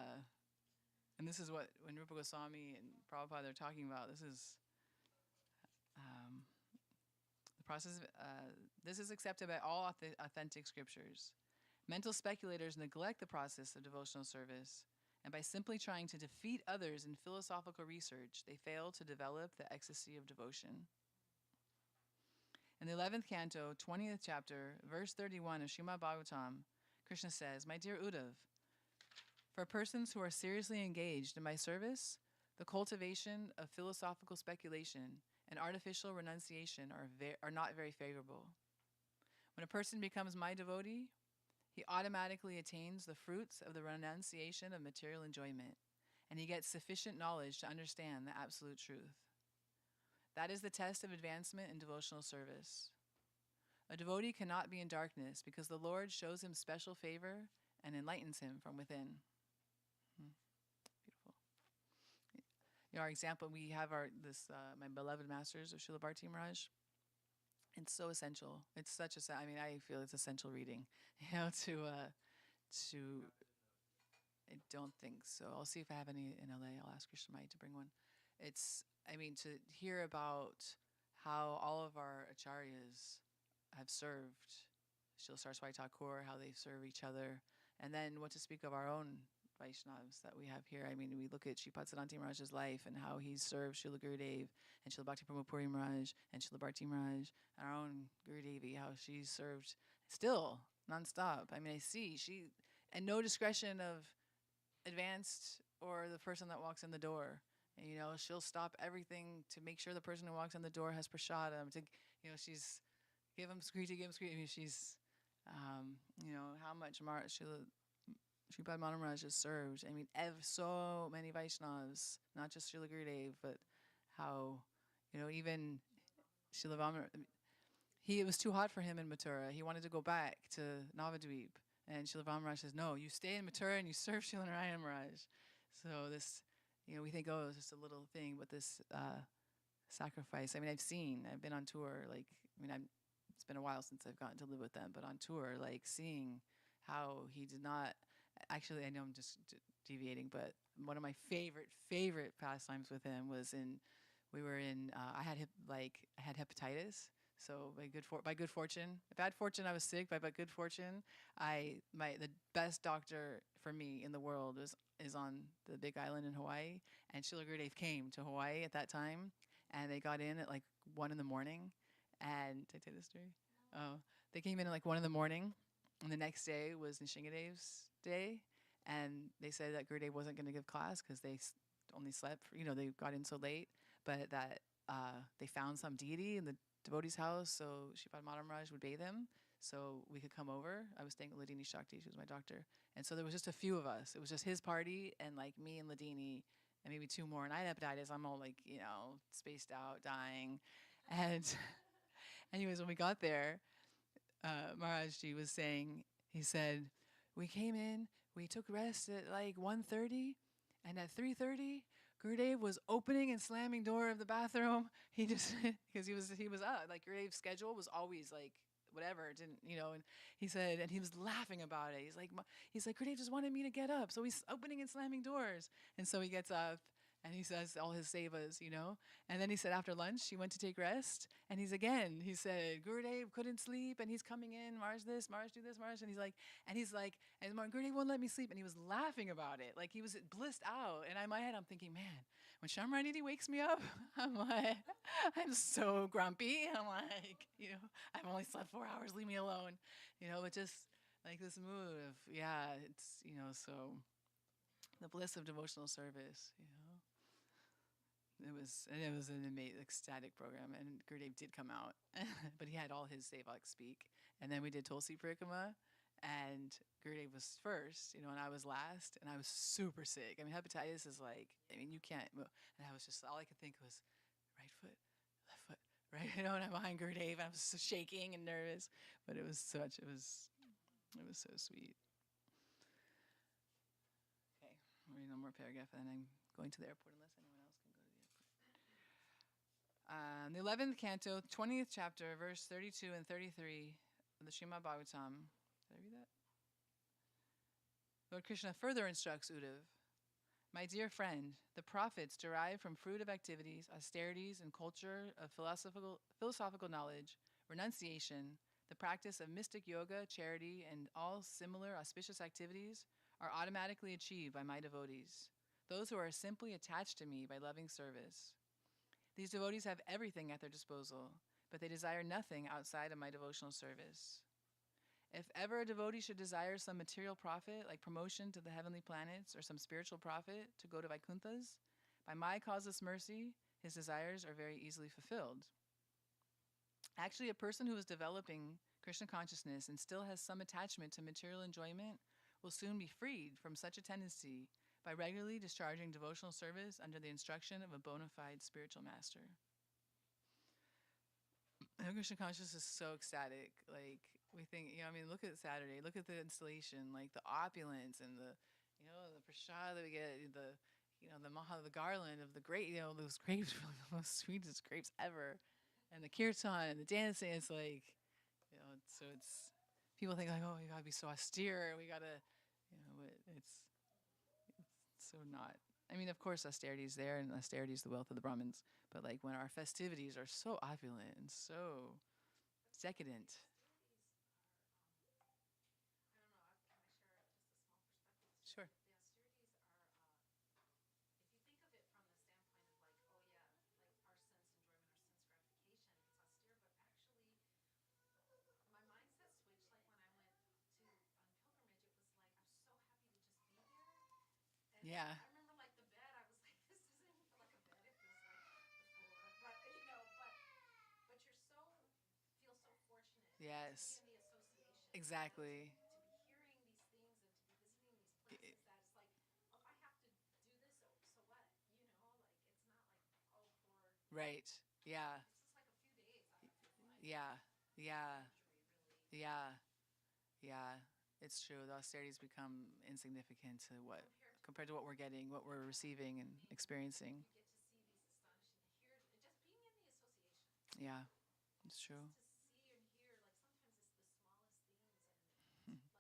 and this is what, when Rupa Goswami and Prabhupada, they're talking about, this is, the process, this is accepted by all authentic scriptures. Mental speculators neglect the process of devotional service, and by simply trying to defeat others in philosophical research, they fail to develop the ecstasy of devotion. In the 11th canto, 20th chapter, verse 31 of Srimad Bhagavatam, Krishna says, "My dear Uddhav, for persons who are seriously engaged in my service, the cultivation of philosophical speculation and artificial renunciation are not very favorable. When a person becomes my devotee, he automatically attains the fruits of the renunciation of material enjoyment, and he gets sufficient knowledge to understand the absolute truth. That is the test of advancement in devotional service. A devotee cannot be in darkness because the Lord shows him special favor and enlightens him from within." Beautiful. Our example, we have my beloved masters of Srila Bharti Maharaj. It's so essential. It's such I feel it's essential reading, I don't think so. I'll see if I have any in LA. I'll ask Krishna Mai to bring one. To hear about how all of our acharyas have served Srila Saraswati Thakur, how they serve each other, and then what to speak of our own Vaishnavas that we have here. We look at Sripad Siddhanti Maharaj's life and how he served Srila Gurudev and Srila Bhakti Pramod Puri Maharaj and Srila Bharti Maharaj, and our own Gurudevi, how she served still nonstop. I see and no discretion of advanced or the person that walks in the door. And, she'll stop everything to make sure the person who walks in the door has prasadam. She's give him skriti, give him skriti. She's, how much Sripad Maharaj has served. So many Vaishnavas, not just Srila Gurudev, but how, even Srila Vamana, it was too hot for him in Mathura. He wanted to go back to Navadvip. And Srila Vamana Maharaj says, "No, you stay in Mathura and you serve Srila Narayana Maharaj." So this, we think, oh, it's just a little thing, but this sacrifice. I've been on tour. It's been a while since I've gotten to live with them, but on tour, seeing how he did not. Actually, I know I'm just deviating, but one of my favorite pastimes with him was I had hepatitis. So by good fortune, bad fortune, I was sick. By good fortune, the best doctor for me in the world is on the Big Island in Hawaii, and Srila Gurudev came to Hawaii at that time, and they got in at 1 a.m. And did I tell you this story? Oh, they came in at 1 a.m, and the next day was Nishingadev's day, and they said that Gurudev wasn't going to give class because they only slept. They got in so late, but that they found some deity in the devotee's house, so Sripad Maharaj would bathe him, so we could come over. I was staying with Ladini Shakti, she was my doctor, and so there was just a few of us. It was just his party and me and Ladini and maybe 2 more. And I had hepatitis. I'm all spaced out, dying, and anyways, when we got there, Maharajji was saying, he said, "We came in, we took rest at 1:30, and at 3:30, Gurudev was opening and slamming door of the bathroom. He just, because he was up. Gurudev's schedule was always whatever, didn't, and he said, and he was laughing about it. He's like, Gurudev just wanted me to get up. So he's opening and slamming doors. And so he gets up and he says all his sevas, And then he said after lunch, he went to take rest. And he said, Gurudev couldn't sleep and he's coming in, Mars this, Mars do this, Mars. And he's like, and Gurudev won't let me sleep. And he was laughing about it. He was blissed out. And in my head, I'm thinking, man, when Shamranidhi wakes me up, I'm so grumpy. I've only slept 4 hours, leave me alone. But just this mood of, it's, so the bliss of devotional service, It was an amazing, ecstatic program, and Gurudev did come out, but he had all his sevaks speak, and then we did Tulsi Parikama, and Gurudev was first, and I was last, and I was super sick. Hepatitis is you can't move, and I was just, all I could think was, right right? And I'm behind Gurdev. I was so shaking and nervous, but it was so sweet. Okay, I'll read one more paragraph, and then I'm going to the airport unless anyone else can go to the airport. The 11th canto, 20th chapter, verse 32 and 33 of the Srimad Bhagavatam. Did I read that? Lord Krishna further instructs Uddhav, my dear friend, the prophets derive from fruit of activities, austerities, and culture of philosophical knowledge, renunciation, the practice of mystic yoga, charity, and all similar auspicious activities are automatically achieved by my devotees, those who are simply attached to me by loving service. These devotees have everything at their disposal, but they desire nothing outside of my devotional service. If ever a devotee should desire some material profit, like promotion to the heavenly planets, or some spiritual profit to go to Vaikunthas, by my causeless mercy, his desires are very easily fulfilled. Actually, a person who is developing Krishna consciousness and still has some attachment to material enjoyment will soon be freed from such a tendency by regularly discharging devotional service under the instruction of a bona fide spiritual master. Krishna consciousness is so ecstatic. Like, we think, look at Saturday, look at the installation, like the opulence and the prasad that we get, the garland of the grape, those grapes, really the most sweetest grapes ever. And the kirtan and the dancing, it's like, it's, people think like, oh, we gotta be so austere, we gotta, it's so not. Of course, austerity is there, and austerity is the wealth of the Brahmins. But like when our festivities are so opulent and so decadent. Sure. Yeah. I remember like the bed. I was like, this doesn't even feel like a bed. It feels like the floor. But but you're feel so fortunate. Yes. To be in the association. Exactly. To be hearing these things and to be visiting these places that it's like, oh, if I have to do this, so what? Like it's not like right. Yeah. It's just like a few days. I feel like. Yeah. Yeah. Really. Yeah. Yeah. It's true. The austerities become insignificant to what compared to what we're getting, what we're receiving and experiencing. You get to see these astonishing, hear just being in the association. Yeah, it's true. Just to see and hear, like sometimes it's the smallest things, and like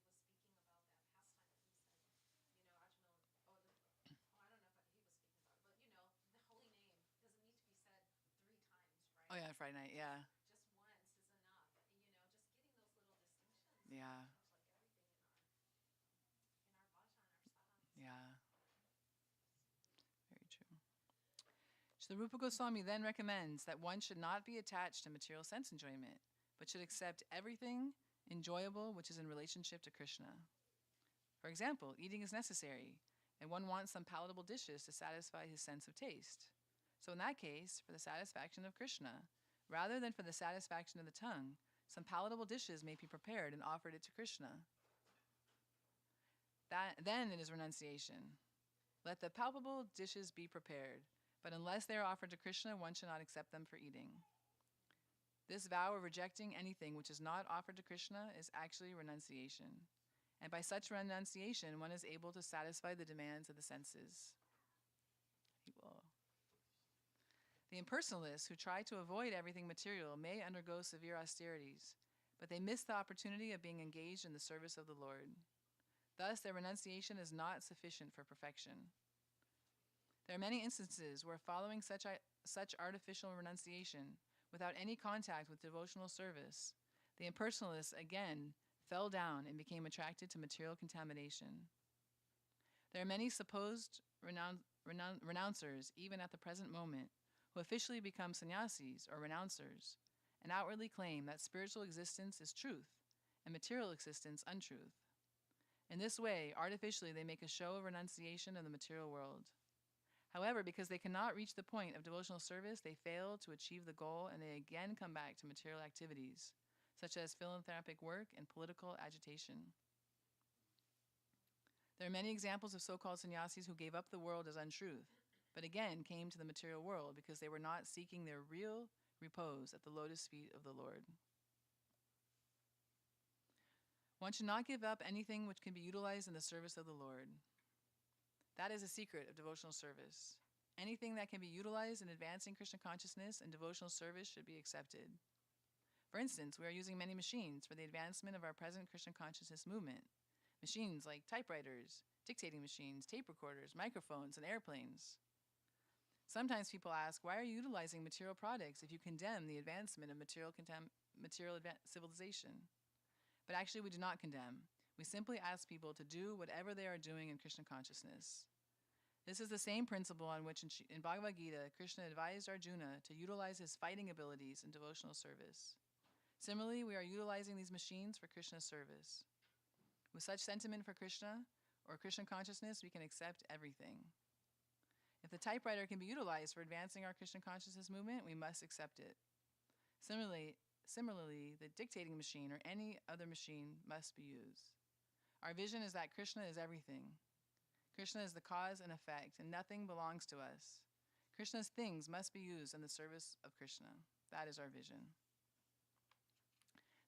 when my Guru Dev was speaking about that pastime, he said, Ajmal, I don't know if he was speaking about it, but the holy name doesn't need to be said 3 times, right? Oh yeah, Friday night, yeah. Just once is enough. Just getting those little distinctions. Yeah. Yeah. Very true. Srila Rupa Goswami then recommends that one should not be attached to material sense enjoyment, but should accept everything enjoyable which is in relationship to Krishna. For example, eating is necessary, and one wants some palatable dishes to satisfy his sense of taste. So in that case, for the satisfaction of Krishna, rather than for the satisfaction of the tongue, some palatable dishes may be prepared and offered it to Krishna. Then it is renunciation. Let the palpable dishes be prepared, but unless they are offered to Krishna, one should not accept them for eating. This vow of rejecting anything which is not offered to Krishna is actually renunciation. And by such renunciation, one is able to satisfy the demands of the senses. The impersonalists who try to avoid everything material may undergo severe austerities, but they miss the opportunity of being engaged in the service of the Lord. Thus, their renunciation is not sufficient for perfection. There are many instances where following such artificial renunciation, without any contact with devotional service, the impersonalists again fell down and became attracted to material contamination. There are many supposed renouncers, even at the present moment, who officially become sannyasis or renouncers, and outwardly claim that spiritual existence is truth and material existence untruth. In this way, artificially, they make a show of renunciation of the material world. However, because they cannot reach the point of devotional service, they fail to achieve the goal, and they again come back to material activities, such as philanthropic work and political agitation. There are many examples of so-called sannyasis who gave up the world as untruth, but again came to the material world because they were not seeking their real repose at the lotus feet of the Lord. One should not give up anything which can be utilized in the service of the Lord. That is a secret of devotional service. Anything that can be utilized in advancing Krishna consciousness and devotional service should be accepted. For instance, we are using many machines for the advancement of our present Krishna consciousness movement. Machines like typewriters, dictating machines, tape recorders, microphones, and airplanes. Sometimes people ask, why are you utilizing material products if you condemn the advancement of material civilization? But actually, we do not condemn. We simply ask people to do whatever they are doing in Krishna consciousness. This is the same principle on which in Bhagavad Gita, Krishna advised Arjuna to utilize his fighting abilities in devotional service. Similarly, we are utilizing these machines for Krishna's service. With such sentiment for Krishna, or Krishna consciousness, we can accept everything. If the typewriter can be utilized for advancing our Krishna consciousness movement, we must accept it. Similarly, the dictating machine or any other machine must be used. Our vision is that Krishna is everything. Krishna is the cause and effect, and nothing belongs to us. Krishna's things must be used in the service of Krishna. That is our vision.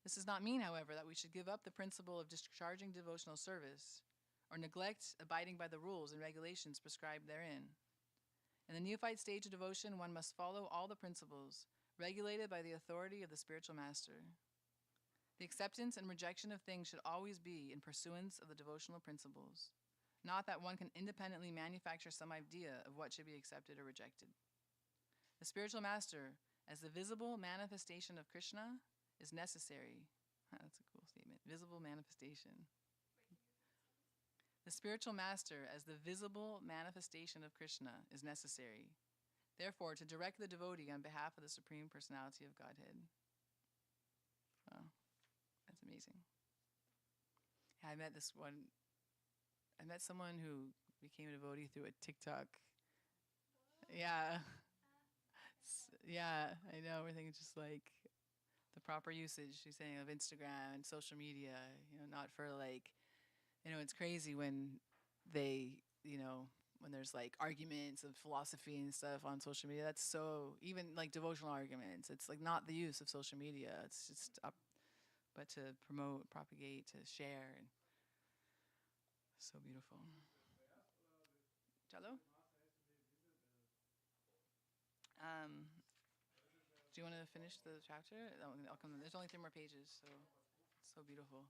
This does not mean, however, that we should give up the principle of discharging devotional service or neglect abiding by the rules and regulations prescribed therein. In the neophyte stage of devotion, one must follow all the principles regulated by the authority of the spiritual master. The acceptance and rejection of things should always be in pursuance of the devotional principles, not that one can independently manufacture some idea of what should be accepted or rejected. The spiritual master, as the visible manifestation of Krishna, is necessary. That's a cool statement. Visible manifestation. The spiritual master, as the visible manifestation of Krishna, is necessary. Therefore, to direct the devotee on behalf of the Supreme Personality of Godhead. Oh, that's amazing. I met someone who became a devotee through a TikTok. Yeah. Yeah, I know. We're thinking just like the proper usage, she's saying, of Instagram and social media, not for it's crazy when when there's like arguments of philosophy and stuff on social media. That's so, even like devotional arguments, it's like not the use of social media. It's just but to promote, propagate, to share. And so beautiful. Chalo? Do you want to finish the chapter? I'll come. There's only 3 more pages, so it's so beautiful.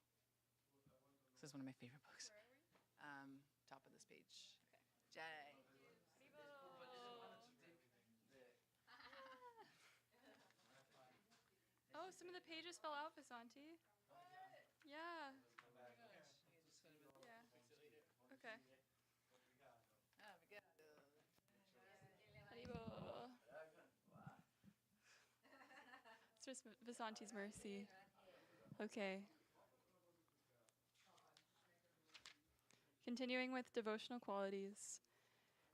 This is one of my favorite books. Top of this page. Okay. Jai. Oh, some of the pages fell out, Vasanti. Yeah. Yeah. Okay. Haribo. It's just Vasanti's mercy. Okay. Continuing with devotional qualities.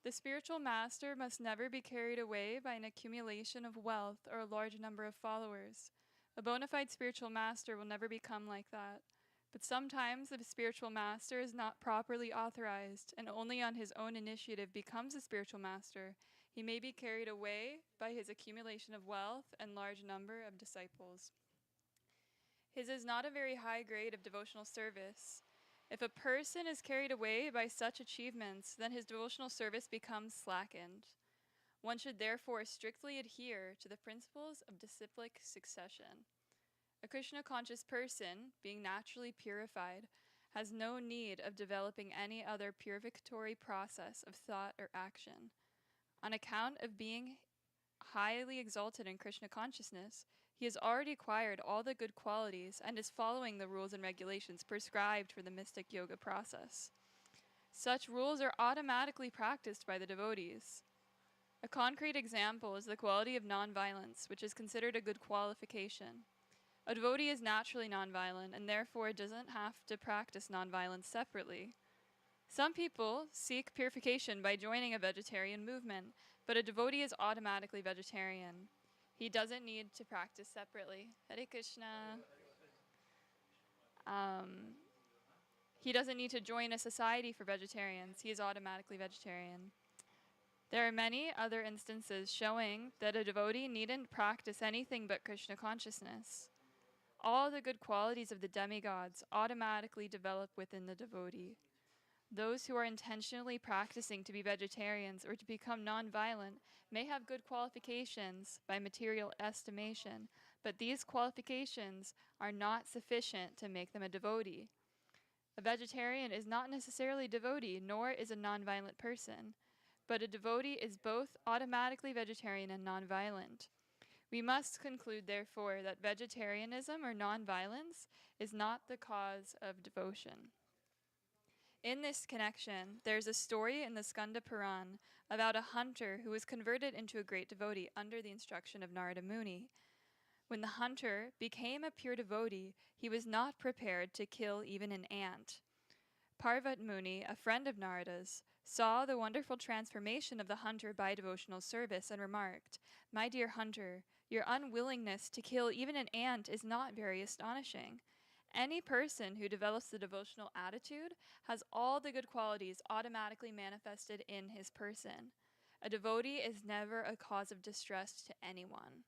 The spiritual master must never be carried away by an accumulation of wealth or a large number of followers. A bona fide spiritual master will never become like that. But sometimes the spiritual master is not properly authorized and only on his own initiative becomes a spiritual master. He may be carried away by his accumulation of wealth and large number of disciples. His is not a very high grade of devotional service. If a person is carried away by such achievements, then his devotional service becomes slackened. One should therefore strictly adhere to the principles of disciplic succession. A Krishna-conscious person, being naturally purified, has no need of developing any other purificatory process of thought or action. On account of being highly exalted in Krishna consciousness, he has already acquired all the good qualities and is following the rules and regulations prescribed for the mystic yoga process. Such rules are automatically practiced by the devotees. A concrete example is the quality of nonviolence, which is considered a good qualification. A devotee is naturally nonviolent and therefore doesn't have to practice nonviolence separately. Some people seek purification by joining a vegetarian movement, but a devotee is automatically vegetarian. He doesn't need to practice separately. Hare Krishna. He doesn't need to join a society for vegetarians. He is automatically vegetarian. There are many other instances showing that a devotee needn't practice anything but Krishna consciousness. All the good qualities of the demigods automatically develop within the devotee. Those who are intentionally practicing to be vegetarians or to become non-violent may have good qualifications by material estimation, but these qualifications are not sufficient to make them a devotee. A vegetarian is not necessarily a devotee, nor is a non-violent person, but a devotee is both automatically vegetarian and non-violent. We must conclude, therefore, that vegetarianism or non-violence is not the cause of devotion. In this connection, there's a story in the Skanda Puran about a hunter who was converted into a great devotee under the instruction of Narada Muni. When the hunter became a pure devotee, he was not prepared to kill even an ant. Parvat Muni, a friend of Narada's, saw the wonderful transformation of the hunter by devotional service and remarked, "My dear hunter, your unwillingness to kill even an ant is not very astonishing. Any person who develops the devotional attitude has all the good qualities automatically manifested in his person. A devotee is never a cause of distress to anyone."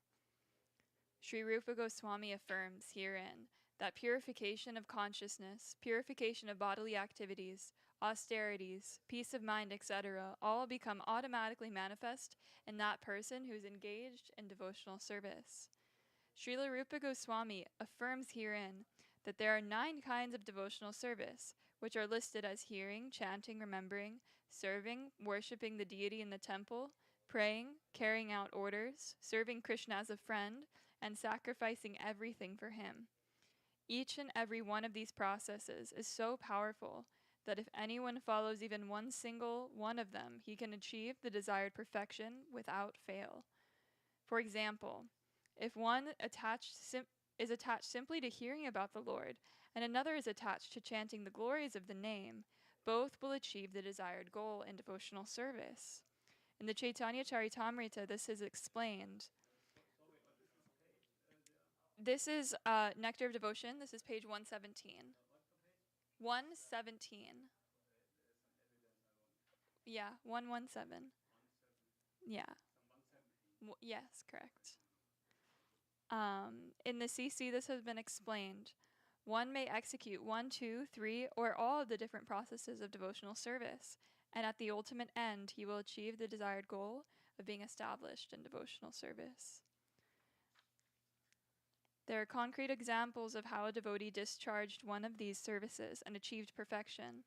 Sri Rupa Goswami affirms herein that purification of consciousness, purification of bodily activities, austerities, peace of mind, etc., all become automatically manifest in that person who is engaged in devotional service. Srila Rupa Goswami affirms herein that there are 9 kinds of devotional service, which are listed as hearing, chanting, remembering, serving, worshipping the deity in the temple, praying, carrying out orders, serving Krishna as a friend, and sacrificing everything for him. Each and every one of these processes is so powerful that if anyone follows even one single one of them, he can achieve the desired perfection without fail. For example, if one is attached simply to hearing about the Lord, and another is attached to chanting the glories of the name, both will achieve the desired goal in devotional service. In the Chaitanya Charitamrita, this is explained. This is Nectar of Devotion. This is page 117. 117. Yeah, 117. Yeah. Yes, correct. In the CC, this has been explained. One may execute 1, 2, 3, or all of the different processes of devotional service, and at the ultimate end, he will achieve the desired goal of being established in devotional service. There are concrete examples of how a devotee discharged one of these services and achieved perfection.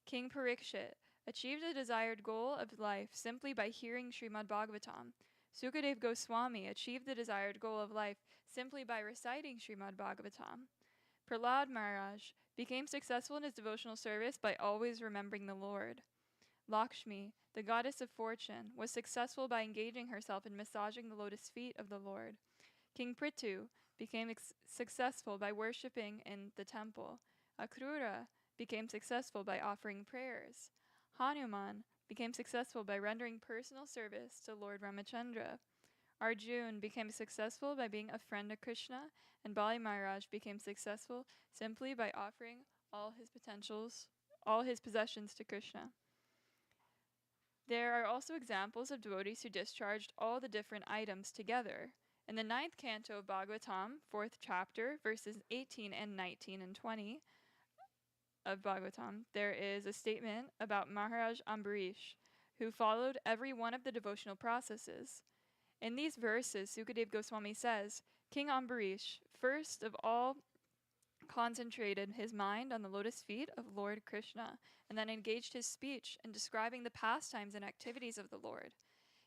King Parikshit achieved the desired goal of life simply by hearing Srimad Bhagavatam. Sukadev Goswami achieved the desired goal of life simply by reciting Srimad Bhagavatam. Prahlad Maharaj became successful in his devotional service by always remembering the Lord. Lakshmi, the goddess of fortune, was successful by engaging herself in massaging the lotus feet of the Lord. King Prithu became successful by worshipping in the temple. Akrura became successful by offering prayers. Hanuman became successful by rendering personal service to Lord Ramachandra. Arjun became successful by being a friend of Krishna, and Bali Maharaj became successful simply by offering all his possessions to Krishna. There are also examples of devotees who discharged all the different items together. In the 9th canto of Bhagavatam, 4th chapter, verses 18 and 19 and 20 of Bhagavatam, there is a statement about Maharaj Ambarish, who followed every one of the devotional processes. In these verses, Sukadev Goswami says, King Ambarish, first of all, concentrated his mind on the lotus feet of Lord Krishna, and then engaged his speech in describing the pastimes and activities of the Lord.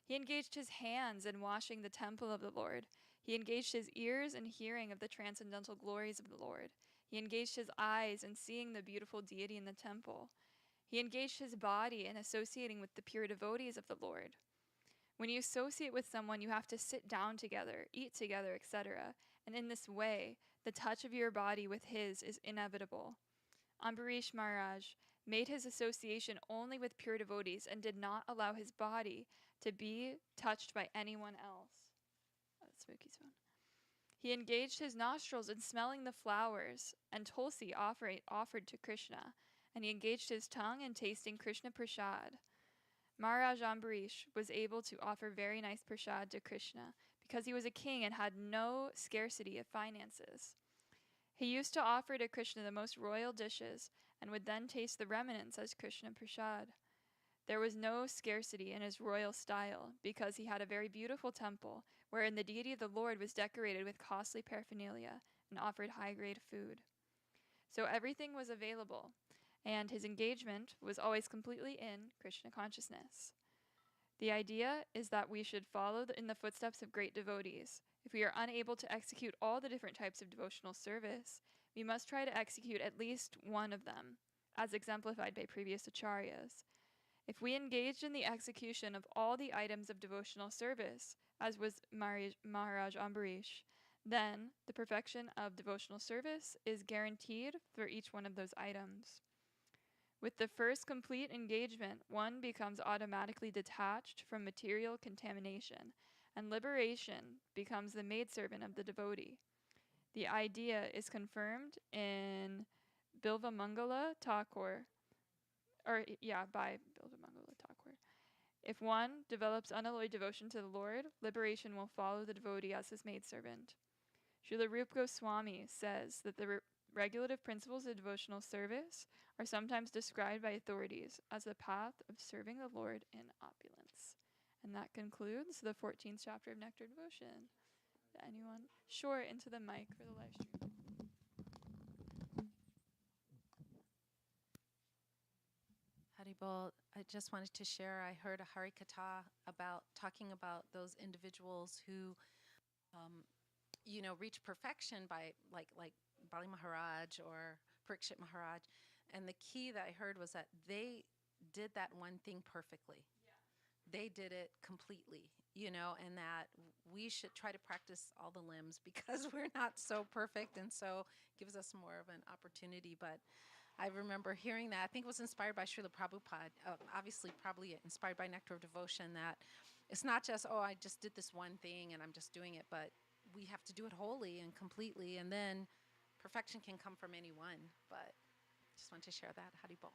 He engaged his hands in washing the temple of the Lord. He engaged his ears in hearing of the transcendental glories of the Lord. He engaged his eyes in seeing the beautiful deity in the temple. He engaged his body in associating with the pure devotees of the Lord. When you associate with someone, you have to sit down together, eat together, etc. And in this way, the touch of your body with his is inevitable. Ambarish Maharaj made his association only with pure devotees and did not allow his body to be touched by anyone else. That's Smoky's phone. He engaged his nostrils in smelling the flowers and tulsi offered to Krishna, and he engaged his tongue in tasting Krishna Prasad. Maharaj Ambarish was able to offer very nice prasad to Krishna because he was a king and had no scarcity of finances. He used to offer to Krishna the most royal dishes and would then taste the remnants as Krishna prasad. There was no scarcity in his royal style because he had a very beautiful temple wherein the deity of the Lord was decorated with costly paraphernalia and offered high-grade food. So everything was available, and his engagement was always completely in Krishna consciousness. The idea is that we should follow in the footsteps of great devotees. If we are unable to execute all the different types of devotional service, we must try to execute at least one of them, as exemplified by previous acharyas. If we engaged in the execution of all the items of devotional service, as was Maharaj Ambarish, then the perfection of devotional service is guaranteed for each one of those items. With the first complete engagement, one becomes automatically detached from material contamination, and liberation becomes the maidservant of the devotee. The idea is confirmed in Bilvamangala Thakur, by Bilvamangala Thakur. If one develops unalloyed devotion to the Lord, liberation will follow the devotee as his maidservant. Srila Rupa Goswami says that the regulative principles of devotional service are sometimes described by authorities as the path of serving the Lord in opulence. And that concludes the 14th chapter of Nectar Devotion. Anyone? Sure, into the mic for the live stream. Haribol, I just wanted to share, I heard a Harikatha talking about those individuals who, reach perfection by like Bali Maharaj or Parikshit Maharaj. And the key that I heard was that they did that one thing perfectly. They did it completely, and that we should try to practice all the limbs because we're not so perfect, and so gives us more of an opportunity. But I remember hearing that. I think it was inspired by Srila Prabhupada, obviously probably inspired by Nectar of Devotion, that it's not just, I just did this one thing and I'm just doing it, but we have to do it wholly and completely, and then perfection can come from anyone. But just want to share that. Haribol.